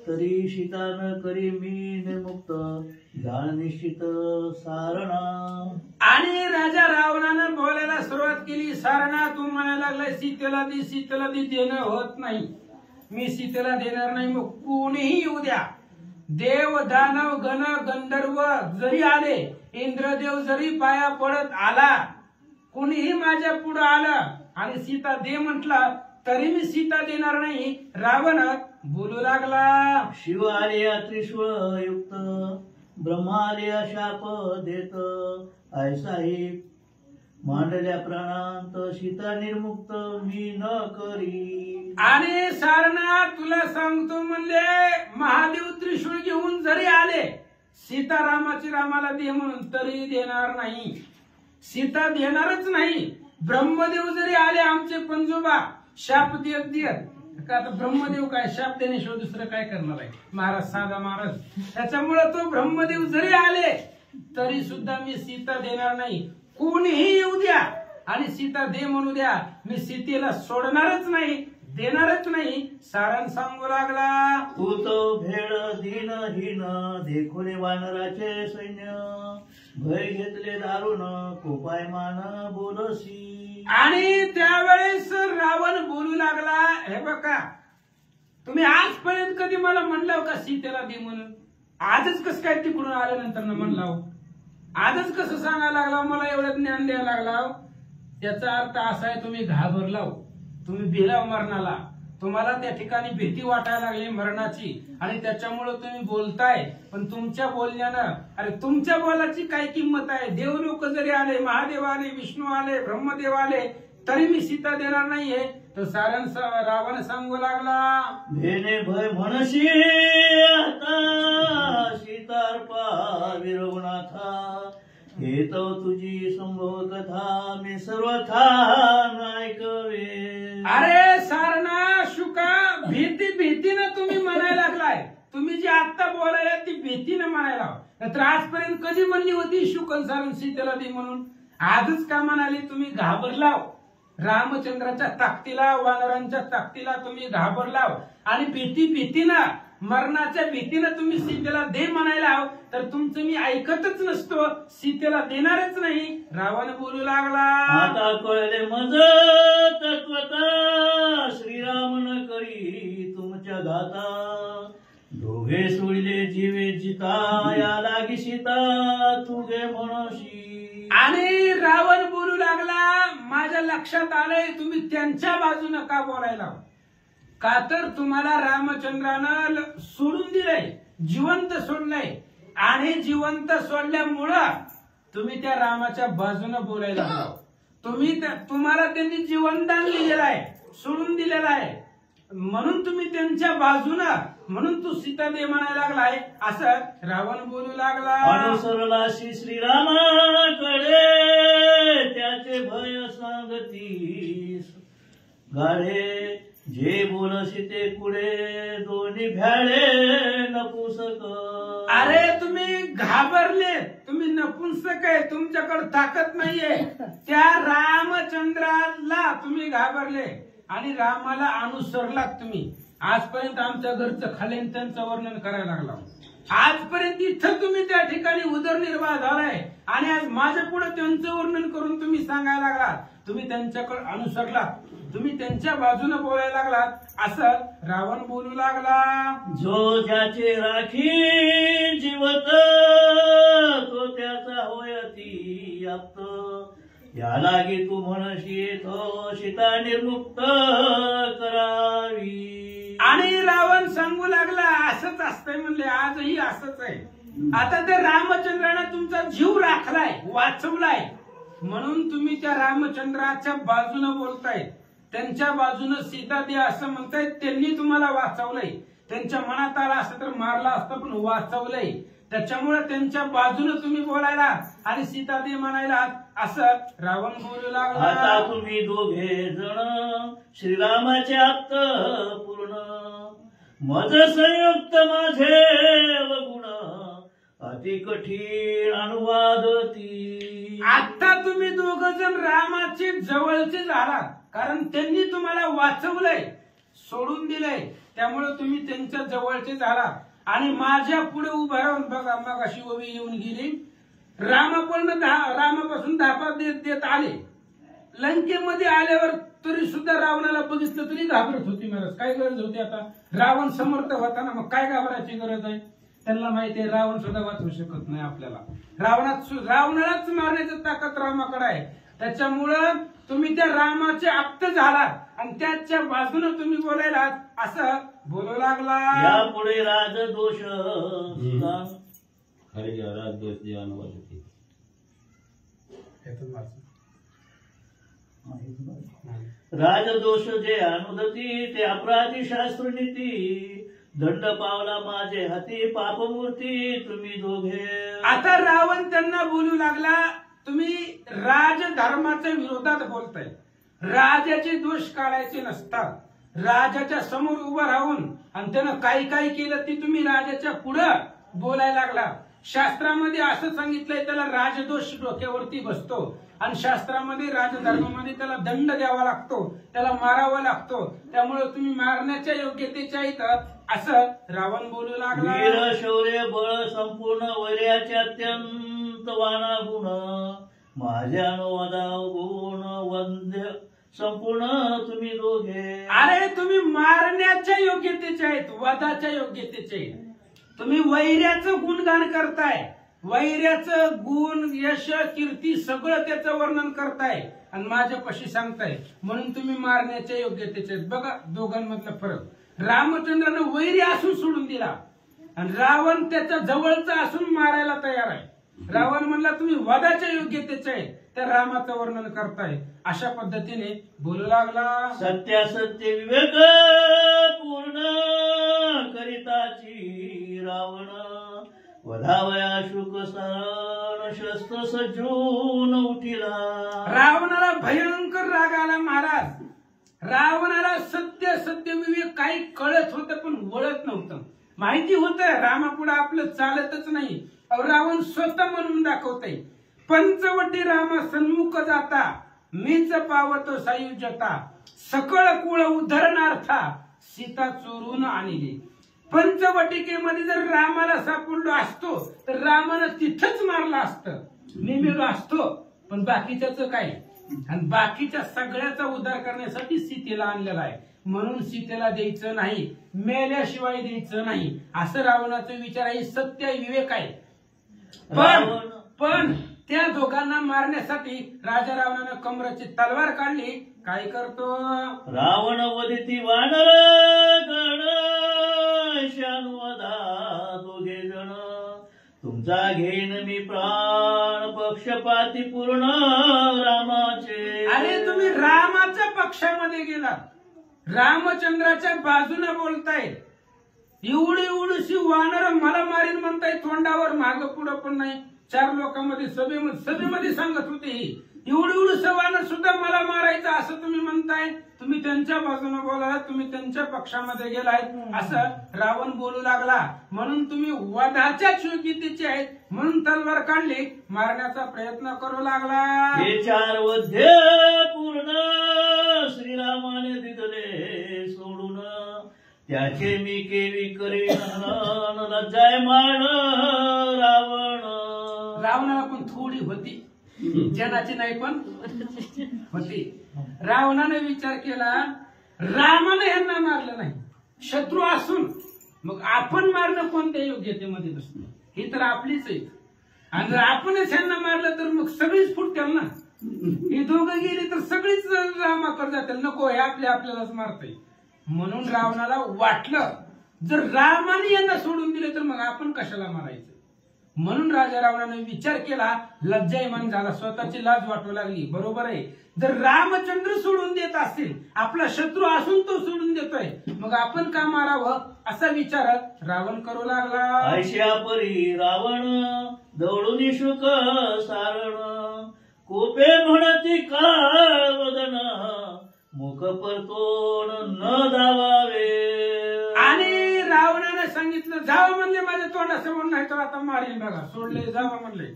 A: तरी सीता न करी मी निर्मुक्त जाण निश्चित सारणा.
C: आणि राजा रावणानं बोलायला सुरुवात केली. सारणा तू म्हणायला लागलाय सीतेला दी, सीतेला दी, देणं होत नाही. मी सीतेला देणार नाही. मग कोणीही येऊ द्या, देव दानव गण गंधर्व जरी आले, इंद्रदेव जरी पाया पडत आला, कोणीही माझ्या पुढे आलं आणि सीता दे म्हटला तरी मी सीता देणार नाही. रावण बोलू लागला,
E: शिव आलिया त्रिशूळ युक्त, ब्रह्मालिया शाप देत, आय साहेब मांडल्या प्राणांत, सीता निर्मुक्त मी न करी.
C: आणि सारनाथ तुला सांगतो म्हणले, महादेव त्रिशूळ घेऊन जरी आले, सीता रामाची रामाला दे म्हणून तरी देणार नाही. सीता देणारच नाही. ब्रह्मदेव जरी आले आमचे पंजोबा शाप देत देत, का आता ब्रह्मदेव काय शाप देण्याशिवाय दुसरं काय करणार आहे महाराज, साधा महाराज. त्याच्यामुळे तो ब्रह्मदेव जरी आले तरी सुद्धा मी सीता देणार नाही. कोणीही येऊ द्या आणि सीता दे म्हणू द्या, मी सीतेला सोडणारच नाही, देणारच नाही. सारण सांगू लागला,
E: तू तो भेड दीनहीन, देखुने वानराचे सैन्य, भय घेतले दारुण, कोपायमान बोलसी.
C: आणि त्यावेळेस रावण बोलू लागला, हे बघा तुम्ही आजपर्यंत कधी मला म्हणलं का सीतेला दे म्हणून? आजच कसं काय तिकडून आल्यानंतर म्हणला, आजच कसं सांगायला लागला, मला एवढं ज्ञान द्यायला लागला? त्याचा अर्थ असा आहे तुम्ही घाबरलाव, तुम्ही भिलाव मरणाला, तुम्हाला त्या ठिकाणी भीती वाटायला लागली मरणाची आणि त्याच्यामुळे तुम्ही बोलताय. पण तुमच्या बोलण्यानं, अरे तुमच्या बोलाची काय किंमत आहे? देव लोक जरी आले, महादेव आले, विष्णू आले, ब्रह्मदेव आले तरी मी सीता देणार नाहीये. तर सारण रावण सांगू लागला,
E: भेने भय म्हणशी आता, सीतार्पा विरवनाथा, हे तो तुझी संभव कथा, मी सर्वथा ऐकवे.
C: अरे सारणा शुका, भीतीनं तुम्ही म्हणायला लागलाय. तुम्ही जी आता बोलायला ती भीतीनं म्हणायला, तर आजपर्यंत कधी म्हणली होती शुकन सारण सीतेला दे म्हणून? आजच का म्हणाली? तुम्ही घाबरलाव रामचंद्राच्या ताकदीला, वानरांच्या ताकदीला तुम्ही घाबरलाव आणि भीतीनं, मरणाच्या भीतीनं तुम्ही सीतेला दे म्हणायला, तर तुमचं मी ऐकतच नसतो, सीतेला देणारच नाही. रावण बोलू लागला,
E: आता कळले मज तत्वता, श्रीराम न करी तुमच्या घाता, दोघे सोडले जीवे जिता, या लागी सीता तुगे म्हणशी.
C: आणि रावण बोलू लागला, माझ्या लक्षात आलंय तुम्ही त्यांच्या बाजूने का बोलायला, का तर तुम्हाला रामचंद्रानं सोडून दिलंय, जिवंत सोडलंय आणि जिवंत सोडल्यामुळं तुम्ही त्या रामाच्या बाजूने बोलायला लागला. तुम्हाला त्यांनी जीवनदान दिलेलं आहे, सोडून दिलेलं आहे, म्हणून तुम्ही त्यांच्या बाजूनं, म्हणून तू सीता दे म्हणायला लागलाय, असं रावण बोलू लागला.
E: अनुसरलाशी श्रीरामाकडे, त्याचे भय सांगतीस गाढे, जे बोलशी ते पुढे, दोन्ही भ्याडे नपुसक.
C: अरे तुम्ही घाबरले, तुम्ही नपुंसक आहे, तुमच्याकडे ताकद नाहीये. त्या रामचंद्राला तुम्ही घाबरले आणि रामाला अनुसरलात तुम्ही. आजपर्यंत आमच्या घरचं खालीन त्यांचं वर्णन करायला लागला, आजपर्यंत इथं तुम्ही त्या ठिकाणी उदरनिर्वाह झालाय आणि आज माझ्या पुढे त्यांचं वर्णन करून तुम्ही सांगायला लागलात, तुम्ही त्यांच्याकडे अनुसरलात, तुम्ही त्यांच्या बाजूने बोलायला लागलात, असं रावण बोलू लागला.
E: जो ज्याचे राखी जीवत, तो त्याचा होयती आप्त, या लागी तू म्हणशी तो सीता निर्मुक्त करावी.
C: आणि रावण सांगू लागला, असंच असतंय म्हणले, आजही असंच आहे. आता त्या रामचंद्राने तुमचा जीव राखलाय, वाचवलाय, म्हणून तुम्ही त्या रामचंद्राच्या बाजूने बोलताय, त्यांच्या बाजूने सीता दे असं म्हणताय. त्यांनी तुम्हाला वाचवलंय, त्यांच्या मनात आला असं तर मारला असतं, पण वाचवलंय. त्याच्यामुळे त्यांच्या बाजूने तुम्ही बोलायला आणि सीता दे म्हणायला, असं रावण बोलू लागला.
E: आता तुम्ही दोघे जण श्रीरामाचे आप्त पूर्ण, मज संयुक्त माझे गुण, अति कठीण अनुवाद ती.
C: आता तुम्ही दोघ जण रामाचे जवळचे झालात, कारण त्यांनी तुम्हाला वाचवलंय, सोडून दिलंय, त्यामुळे तुम्ही त्यांच्या जवळचे झालात. आणि माझ्या पुढे उभं राहून बघा, मग अशी ओवी येऊन गेली, रामापासून धापा देत देत आले. लंकेमध्ये आल्यावर तरी सुद्धा रावणाला बघितलं तरी घाबरत होती महाराज. काय गरज होती आता? रावण समर्थ होता ना, मग काय घाबरायची गरज आहे? त्यांना माहिती आहे रावण सुद्धा वाचवू शकत नाही आपल्याला. रावणालाच मारण्याची ताकद रामाकडे आहे. त्याच्यामुळं तुम्ही त्या रामाचे आप्त झालात आणि त्याच्या बाजूने तुम्ही बोलायला असं बोलू लागला.
E: यापुढे राजदोष
A: खरे राजदोष जे अनुवाद होते
E: राजदोष जे अनुदती ते अपराधी शास्त्रनीती दंड पावला माझे हाती पापमूर्ती तुम्ही दोघे.
C: आता रावण त्यांना बोलू लागला, तुम्ही राजधर्माच्या विरोधात बोलताय. राजाचे दोष काढायचे नसतात. राजाच्या समोर उभं राहून आणि त्यानं काही केलं ती तुम्ही राजाच्या पुढं बोलायला लागला. शास्त्रामध्ये असं सांगितलंय त्याला राजदोष डोक्यावरती बसतो आणि शास्त्रामध्ये राजधर्मामध्ये त्याला दंड द्यावा लागतो, त्याला मारावा लागतो. त्यामुळे तुम्ही मारण्याच्या योग्यतेच्या इथं असं रावण बोलू लागला.
E: वीर शौर्य बळ संपूर्ण वैर्याचे अत्यंत वाणा गुण माझ्या अनुवादा गुण वंद्य संपूर्ण तुम्ही दोघे.
C: अरे तुम्ही मारण्याच्या योग्यतेचे आहेत, वधाच्या योग्यतेचे आहेत. तुम्ही वैर्याचं गुणगान करताय, वैर्याचं गुण यश कीर्ती सगळं त्याचं वर्णन करताय आणि माझ्यापाशी सांगताय म्हणून तुम्ही मारण्याच्या योग्यतेचे आहेत. बघा दोघांमधला फरक. रामचंद्रानं वैर्य असून सोडून दिला आणि रावण त्याच्या जवळचा असून मारायला तयार आहे. रावण म्हणला तुम्ही वधाच्या योग्यतेचे आहे, त्या रामाचं वर्णन करताय. अशा पद्धतीने बोलू लागला.
E: सत्यासत्य विवेक पूर्ण करिताची रावण वधावया शुक सण शस्त्र सज्जून उठिला.
C: रावणाला भयंकर राग आला महाराज. रावणाला सत्य विवेक काही कळत होतं पण वळत नव्हतं. माहिती होतं रामापुढे आपलं चालतच नाही. रावण स्वतः म्हणून दाखवतय, पंचवटी रामा सन्मुख जाता मीच पावतो सायुज्यता सकळ कुळ उद्धरणार्था सीता चोरून आणली. पंचवटिकेमध्ये जर रामाला सापडलो असतो तर रामानं तिथंच मारला असतं. मी मेलो असतो पण बाकीच्याच काय, आणि बाकीच्या सगळ्याचा उद्धार करण्यासाठी सीतेला आणलेला आहे. म्हणून सीतेला द्यायचं नाही, मेल्याशिवाय द्यायचं नाही असं रावणाचा विचार आहे. सत्य विवेक आहे. पण त्या दोघांना मारण्यासाठी राजा रावणानं कमराची तलवार काढली. काय करतो
E: रावण वदिती वानर गण शानुवदा दोघे जण तुमचा घेईन मी प्राण पक्षपाती पूर्ण रामाचे.
C: अरे तुम्ही रामाच्या पक्षामध्ये गेला, रामचंद्राच्या बाजूने बोलताय. एवढीशी वानर मला मारीन म्हणताय, तोंडावर माग पुढं पण नाही. 4 लोकांमध्ये सभेमध्ये सांगत होते एवढी वानर सुद्धा मला मारायचं असं तुम्ही म्हणताय. तुम्ही त्यांच्या बाजूने बोला, तुम्ही त्यांच्या पक्षामध्ये गेलाय असं रावण बोलू लागला. म्हणून तुम्ही वधाच्या योग्यतेचे आहेत म्हणून तलवार काढली, मारण्याचा प्रयत्न करू लागला.
E: हे 4 वध्य पूर्ण श्रीरामाने दिले सोडून त्याचे मी केवी करीन लज्जायमान रावण.
C: रावणाला पण थोडी होती, जनाची नाही पण होती. रावणाने विचार केला रामाने यांना मारलं नाही, शत्रू असून मग आपण मारणं कोणत्या योग्यतेमध्ये नसतं. ही तर आपलीच आहे आणि जर आपणच यांना मारलं तर मग सगळीच फुटतील ना. ही दोघं गेली तर सगळीच रामाकडे जातील. नको, हे आपल्यालाच मारतंय. म्हणून रावणाला वाटलं जर रामाने यांना सोडून दिले तर मग आपण कशाला मारायचं. म्हणून राजा रावणाने विचार केला, लज्जायमान झाला, स्वतःची लाज वाटू लागली. बरोबर आहे, जर रामचंद्र सोडून देत असतील, आपला शत्रू असून तो सोडून देतोय, मग आपण का मारावं असा विचार रावण करू लागला.
E: ऐशा परी रावण दौडून शुक सारण कोपे म्हणती काळ वदन मुख परतोड न धावावे.
C: आणि रावणाने सांगितलं जावं म्हणले माझ्या तोंडासमोर, नाही तर आता मारेन. बघा, सोडले, जावं म्हणले,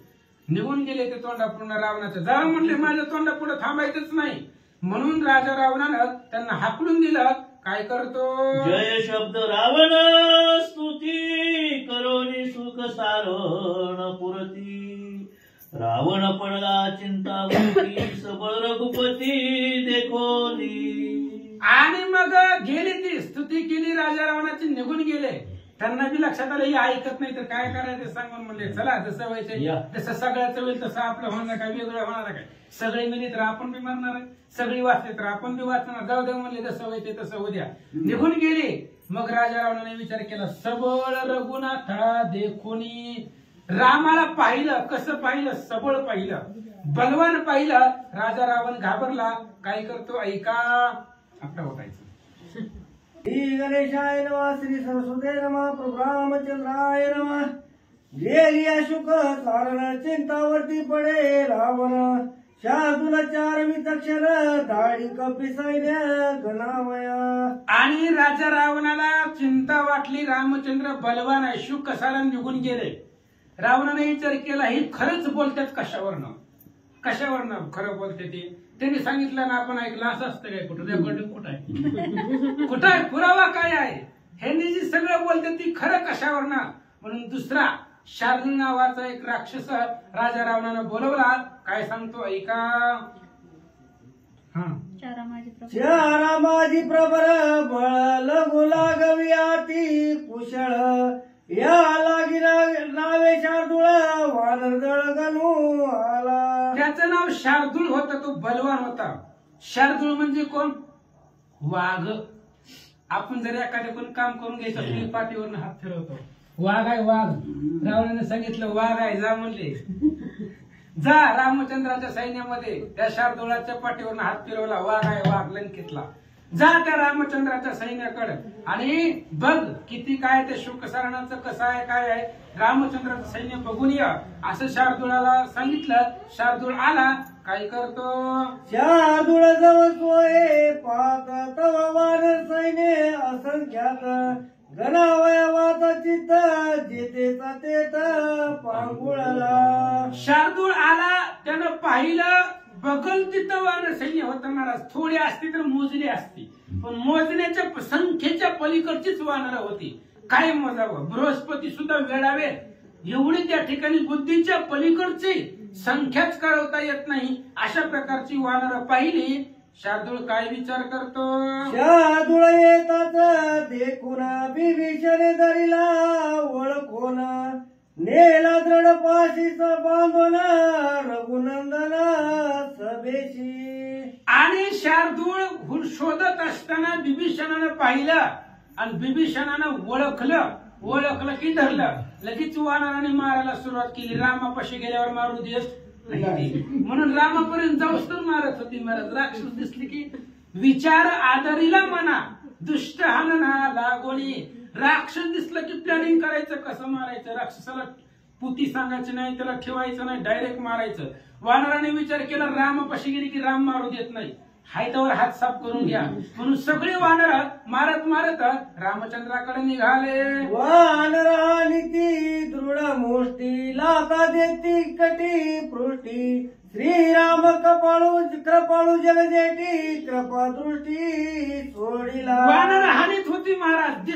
C: निघून गेले ते तोंडापूर्ण रावणाचं. जावं म्हणले माझ्या तोंडापुढे थांबायचंच नाही. म्हणून राजा रावणानं त्यांना हाकलून दिलं. काय करतो
E: जय शब्द रावण स्तुती करोनी सुख सारण पुरती. रावण पडला चिंतावती सबळ रघुपती देखोनी.
C: मग गेली ती स्तुती केली राजा रावणाची, निघून गेले. त्यांना बी लक्षात आलं हे ऐकत नाही तर काय करायचं सांगून म्हणले चला जसं व्हायचं जसं सगळ्याचं होईल तसं आपलं होणार, काय वेगळं होणार काय. सगळे मिली तर आपण बी मरणार आहे, सगळी वाचले तर आपण बी वाचणार, जाऊ दे म्हणले जसं व्हायचे तसं उद्या. निघून गेले. मग राजा रावणाने विचार केला, सबळ रघुनाथा देखुनी. रामाला पाहिलं, कसं पाहिलं, सबळ पाहिलं, बलवान पाहिलं. राजा रावण घाबरला. काय करतो ऐका, आपलं होतायचं.
F: श्री गणेशाय नमः, श्री सरस्वती नमः, प्रभु रामचंद्राय नमः. गेली शुक कारण चिंतावरती पडे रावण, शार्दूल 4 विचक्षण दाढी कपी सैन्य गणावया.
C: आणि राजा रावणाला चिंता वाटली, रामचंद्र बलवान आहे, शुक सारण निघून गेले. रावणाने विचार केला ही खरंच बोलतात कशावरनं, कशावरनं खरं बोलते ते. त्यांनी सांगितलं ना आपण ऐकलं, असं असतं काय, कुठं रेकॉर्डिंग कुठं आहे, कुठं आहे, पुरावा काय आहे, ह्यांनी जी सगळं बोलते ती खरं कशावरनं. म्हणून दुसरा शार्दूल नावाचा एक राक्षस राजा रावणानं बोलवला. काय सांगतो ऐका.
F: चारा माझी प्रबर बळ लघु लागवी अति कुशळ, या लागी नावे शार्दूळ वानर दळ गणू आला.
C: त्याचं नाव शार्दूल होतं, तो बलवान होता. शार्दूल म्हणजे कोण, वाघ. आपण जर एखाद्या काम करून घ्यायचं आपली पाठीवरनं हात फिरवतो, वाघ आहे वाघ. रावणाने सांगितलं वाघ आहे, जा म्हणले. जा रामचंद्राच्या सैन्यामध्ये त्या शार्दूलाच्या पाठीवरनं हात फिरवला, वाघ आहे वाघ लंकेतला. जा त्या रामचंद्राच्या सैन्याकडे आणि बघ किती काय ते शुकसारणाचं कसं आहे काय आहे, रामचंद्राचं सैन्य बघून या असं शार्दूलाला सांगितलं. शार्दूल आला. काय करतो,
F: शार्दूळ जवळ सोये पाहत तव वानर सैन्य असंख्यात, गणावया वाचा चित्त जेतेचा तेत पांगुळला.
C: शार्दूल आला, त्यानं पाहिलं, बघल तिथं वानर सैन्य होतं महाराज. थोडी असती तर मोजली असती, पण मोजण्याच्या संख्येच्या पलीकडचीच वानर होती. काय मोजावं, बृहस्पती सुद्धा वेळावे एवढी त्या ठिकाणी बुद्धीच्या पलीकडची संख्याच कळवता येत नाही अशा प्रकारची वानर पाहिली. शार्दूल काय विचार करतो,
F: शार्दूळ येतात देखून बिभीषण धरिला ओळखून, नेला दृढ पाशीच बांधून रघुनंदन सभेशी.
C: आणि शार्दूळ शोधत असताना बिभीषणानं पाहिलं आणि बिभीषणानं ओळखलं की धरलं. लगेच वानराने मारायला सुरुवात केली. रामापाशी गेल्यावर मारू देत नाही म्हणून रामापर्यंत जाऊस तर मारत होती महाराज. राक्षस दिसली की विचार आदरीला म्हणा, दुष्ट हाणना लागोनी. राक्षस दिसलं की प्लॅनिंग करायचं कसं मारायचं. राक्षसाला पुती सांगायचं नाही, त्याला ठेवायचं नाही, डायरेक्ट मारायचं. वानराने विचार केला रामापाशी गेली की राम मारू देत नाही, हायतावर हात साफ करून घ्या म्हणून सगळे वानर मारत मारत रामचंद्राकडे निघाले.
F: वानर आणि ती दृढ मुष्टी लाता देती कटी पृष्टी, श्रीराम कृपाळू जगदेटी कृपा दृष्टी सोडिला.
C: वानर हानीत होती महाराज.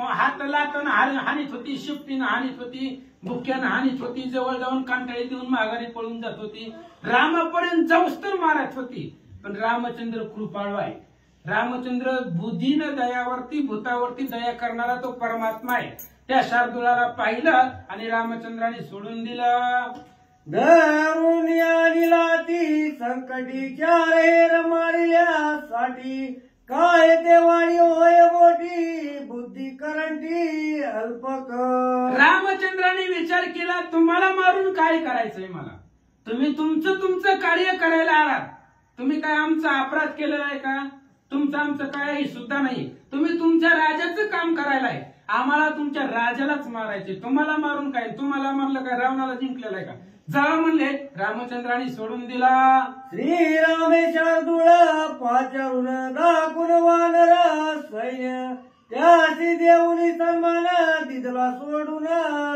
C: हात लाताना हानीत होती, शिफ्टीनं हानीत होती, बुक्यानं हानीत होती, जवळ जाऊन कांटाळी देऊन माघारी पळून जात होती. रामापर्यंत जाऊस तर मारत होती. पण रामचंद्र कृपाळू आहे. रामचंद्र बुद्धीनं दयावरती भूतावरती दया करणारा तो परमात्मा आहे. त्या शार्दूलाला पाहिलं आणि रामचंद्राने सोडून दिलं.
F: धरून आणला ती संकटीच्या रेर मारिल्यासाठी, काय ते वाणी होय मोठी बुद्धी करंटी अल्पक.
C: रामचंद्राने विचार केला तुम्हाला मारून काय करायचंय मला. तुम्ही तुमचं कार्य करायला आलात. तुम्ही काय आमचा अपराध केलेला आहे का. तुमचं आमचं काही सुद्धा नाही. तुम्ही तुमच्या राजाचं काम करायला आहे. आम्हाला तुमच्या राजालाच मारायचे. तुम्हाला मारून काय, तुम्हाला मारलं काय, रावणाला जिंकलेलं आहे का. जा म्हणले. रामचंद्राने सोडून दिला.
F: श्रीरामे शार्दूळ पाचारून दाखून वानर सैन्य, त्याशी देऊनी सन्मान दिदला सोडून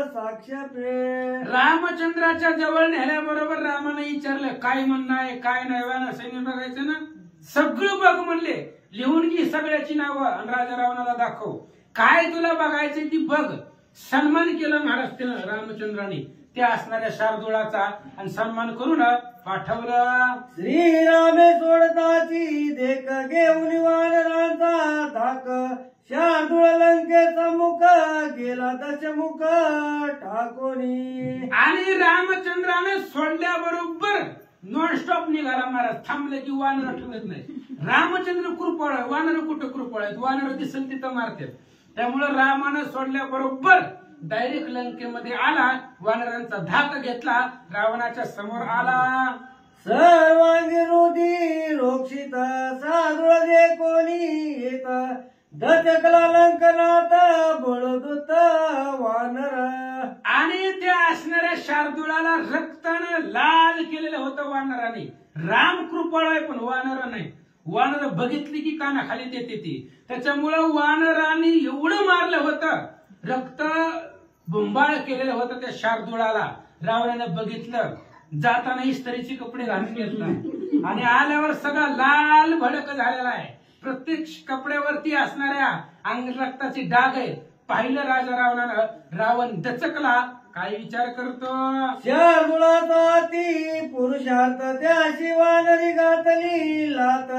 F: साक्ष पे.
C: रामचंद्राच्या जवळ नेल्याबरोबर रामाने विचारलं काय म्हणणं आहे काय नाही. वानर सैन्य बघायचं ना, सगळं बघ म्हणले. लिहून घे सगळ्याची नावं आणि राजा रावणाला दाखव. काय तुला बघायचं ती बघ. सन्मान केला महाराज त्यानं रामचंद्राने. त्या असणाऱ्या शार्दूळाचा आणि सन्मान करून पाठवलं.
F: श्रीरामे सोडताची देख घेऊन वानरांचा धाक शार्दूळ लंकेचा मुख गेला दशमुख टाकोनी.
C: आणि रामचंद्राने सोडल्याबरोबर नॉनस्टॉप निघाला महाराज. थांबले की वानर ठेवत नाही. रामचंद्र कृपळ आहे, वानर कुठं कृपळ आहेत? वानर दिसेल तिथं मारतात. त्यामुळे रामानं सोडल्याबरोबर डायरेक्ट लंकेमध्ये आला, वानरांचा धाक घेतला, रावणाच्या समोर आला.
F: सर्वांगी रुधी रोक्षित साधुळ जे कोणी येत दचकला लंकनाथ बळदूत वानर.
C: आणि त्या असणाऱ्या शार्दूळाला रक्तानं लाल केलेलं होतं वानराने. राम कृपळ आहे पण वानर नाही. वानर बघितली की कानाखाली देते ती. त्याच्यामुळं वानराने एवढं मारलं होतं, रक्त बुंबाळ केलेलं होतं त्या शार्दूळाला. रावणानं बघितलं, जाताना इस्त्रीचे कपडे घालून घेतला आणि आल्यावर सगळा लाल भडक झालेला आहे. प्रत्येक कपड्यावरती असणाऱ्या अंग रक्ताची डाग आहे. पाहिलं राजा रावणानं, रावण दचकला. काय विचार करतो?
F: शार्दूळाचा ती पुरुषार्थ त्याशी वानरी घातली लात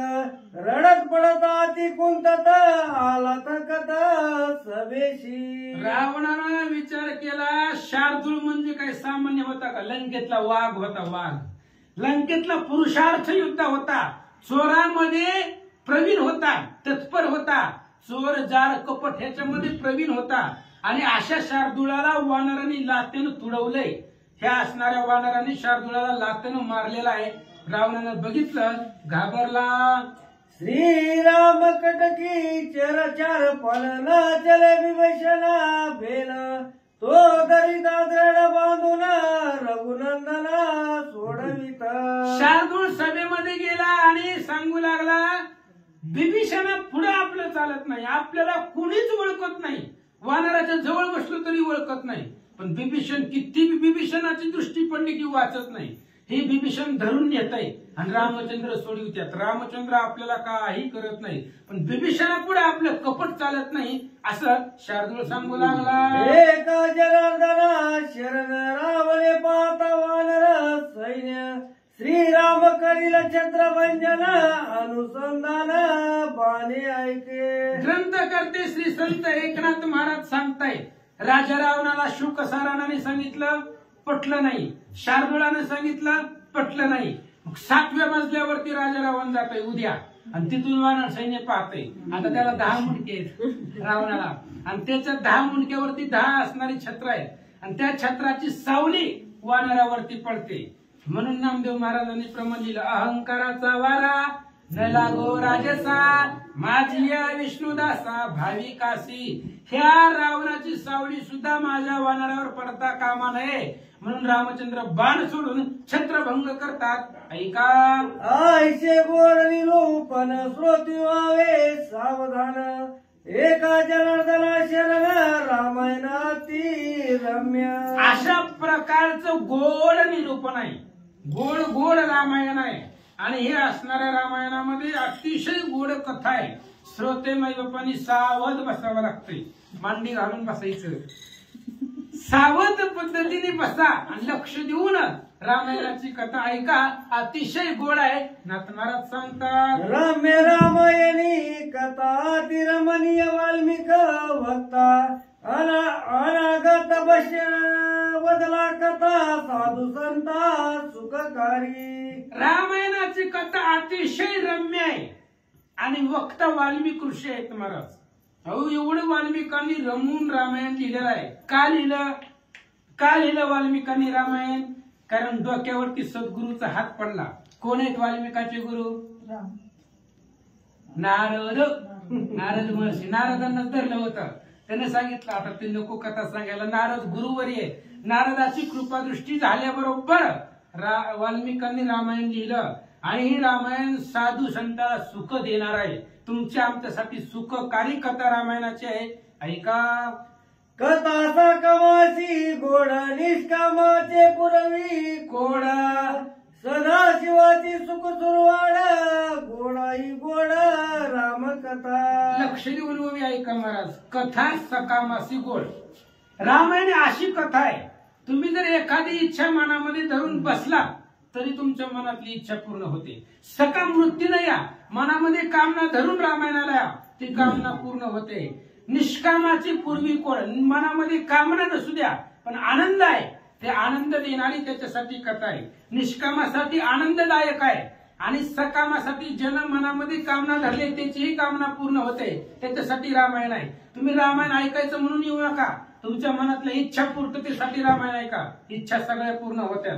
F: रडत पडता ती कुंतत आला तकत सभेशी.
C: रावणानं विचार केला, शार्दूळ म्हणजे काय सामान्य होता का? लंकेतला वाघ होता, वाघ. लंकेतला पुरुषार्थ युद्ध होता. चोरामध्ये प्रवीण होता, तत्पर होता. चोर जार कपट ह्याच्यामध्ये प्रवीण होता. आणि अशा शार्दूळाला वानरांनी लातेनं तुडवलंय. ह्या असणाऱ्या वानरांनी शार्दूळाला लातेनं मारलेला आहे. रावणानं बघितलं, घाबरला.
F: श्रीराम कटकी चरचार पलना चले विभीषणा भेन तो दरिता दृढ बांधून रघुनंदना सोडवित.
C: शार्दूळ सभेमध्ये गेला आणि सांगू लागला, विभीषणा पुढे आपलं चालत नाही, आपल्याला कुणीच ओळखत नाही. वानराच्या जवळ बसलो तरी ओळखत नाही. पण विभीषण किती विभीषणाची दृष्टी पडली की वाचत नाही. हे विभीषण धरून नेत आहे आणि रामचंद्र सोडवित्यात. रामचंद्र आपल्याला काही करत नाही, पण विभीषणा पुढे आपलं कपट चालत नाही असं शार्दूळ सांगू लागला.
F: एका जनार्दना शरण रावले पाहता वानर सैन्य श्रीराम करील छत्रभंजन अनुसंधान बाणे ऐके.
C: ग्रंथकर्ते श्री संत एकनाथ महाराज सांगताय, राजा रावणाला शुक साराणाने सांगितलं, पटलं नाही. शार्दूळानं सांगितलं, पटलं नाही. मग 7व्या मजल्यावरती राजा रावण जातोय उद्या आणि तिथून वानर सैन्य पाहतोय. आता त्याला 10 मुंडके आहेत रावणाला, आणि त्याच्या 10 मुंडक्यावरती 10 असणारी छत्र आहेत आणि त्या छत्राची सावली वानरावरती पडते. म्हणून नामदेव महाराजांनी प्रमाण लिहिलं, अहंकाराचा वारा न लागो राजसा माझी या विष्णुदासा भाविकासी. ह्या रावणाची सावली सुद्धा माझ्या वानरावर पडता कामा नये. म्हणून रामचंद्र बाण सोडून छत्रभंग करतात. ऐका,
F: आईचे गोड निरूपण श्रोती व्हावे सावधान एका जनार्दना शरण रामायणाती रम्य.
C: अशा प्रकारचं गोड निरूपण आहे, गोड गोड रामायण आहे. आणि हे असणाऱ्या रामायणामध्ये अतिशय गोड कथा आहे. श्रोते माई बापांनी सावध बसावं लागतंय, मांडी घालून बसायचं, सावध पद्धतीने बसा आणि लक्ष देऊन रामायणाची कथा ऐका. अतिशय गोड आहे. नाथ महाराज सांगतात,
F: रम्य रामायणी कथा तिरमणीय वाल्मिक भक्ता अनागत बदला कथा साधू संता सुखकारी.
C: रामायणाची कथा अतिशय रम्य आहे आणि वक्ता वाल्मिक ऋषी आहेत महाराज. अहो, एवढं वाल्मिकांनी रमून रामायण लिहिलेलं आहे. का लिहिलं वाल्मिकांनी रामायण? कारण डोक्यावरती सद्गुरूचा हात पडला. कोण आहेत वाल्मिकाचे गुरु? नारद महर्षी. नारदांना धरलं होतं. त्याने सांगितलं, आता ते नको कथा सांगायला, नारद गुरुवरी आहे. नारदाची कृपादृष्टी झाल्याबरोबर वाल्मिकांनी रामायण लिहिलं. आणि ही रामायण साधू संताला सुख देणार आहे. तुमच्या आमच्यासाठी सुखकारी कथा रामायणाची आहे. ऐका,
F: कथा सकमाची गोड निष्कामाचे पुरवी कोडा सदाशिवाची सुख सुरवाड गोडाई गोड रामकथा.
C: लक्ष देऊन उभी ऐका महाराज. कथा सकामासी गोड. रामायण अशी कथा आहे तुम्ही जर एखादी इच्छा मनामध्ये धरून बसला तरी तुमच्या मनातली इच्छा पूर्ण होते. सकाम वृत्तीनं या, मनामध्ये कामना धरून रामायणाला या, ती कामना पूर्ण होते. निष्कामाची पूर्वी कोण, मनामध्ये कामना नसू द्या पण आनंद आहे, ते आनंद देणारी त्याच्यासाठी कथा आहे. निष्कामासाठी आनंददायक आहे आणि सकामासाठी जन मनामध्ये कामना धरले त्याचीही कामना पूर्ण होते, त्याच्यासाठी रामायण आहे. तुम्ही रामायण ऐकायचं म्हणून येऊ नका, तुमच्या मनातल्या इच्छा पूर्ततेसाठी रामायण ऐका, इच्छा सगळ्या पूर्ण होत्या.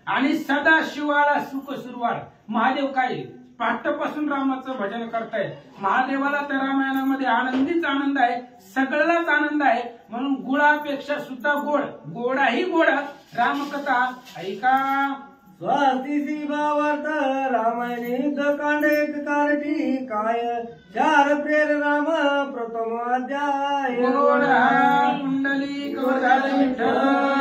C: आणि सदा शिवाला सुख सुरवाळ. महादेव काय पहाटेपासून रामाचं भजन करतायत. महादेवाला त्या रामायणामध्ये आनंदीच आनंद आहे, सगळ्यालाच आनंद आहे. म्हणून गुळापेक्षा सुद्धा गोड, गोडाही गोड रामकथा ऐका.
F: स्वास्तिसी भावार्थ रामायणे कांड एक कारटी काय चार प्रेर राम प्रथम अध्याय.
C: गोड पुंडलिक विठ्ठल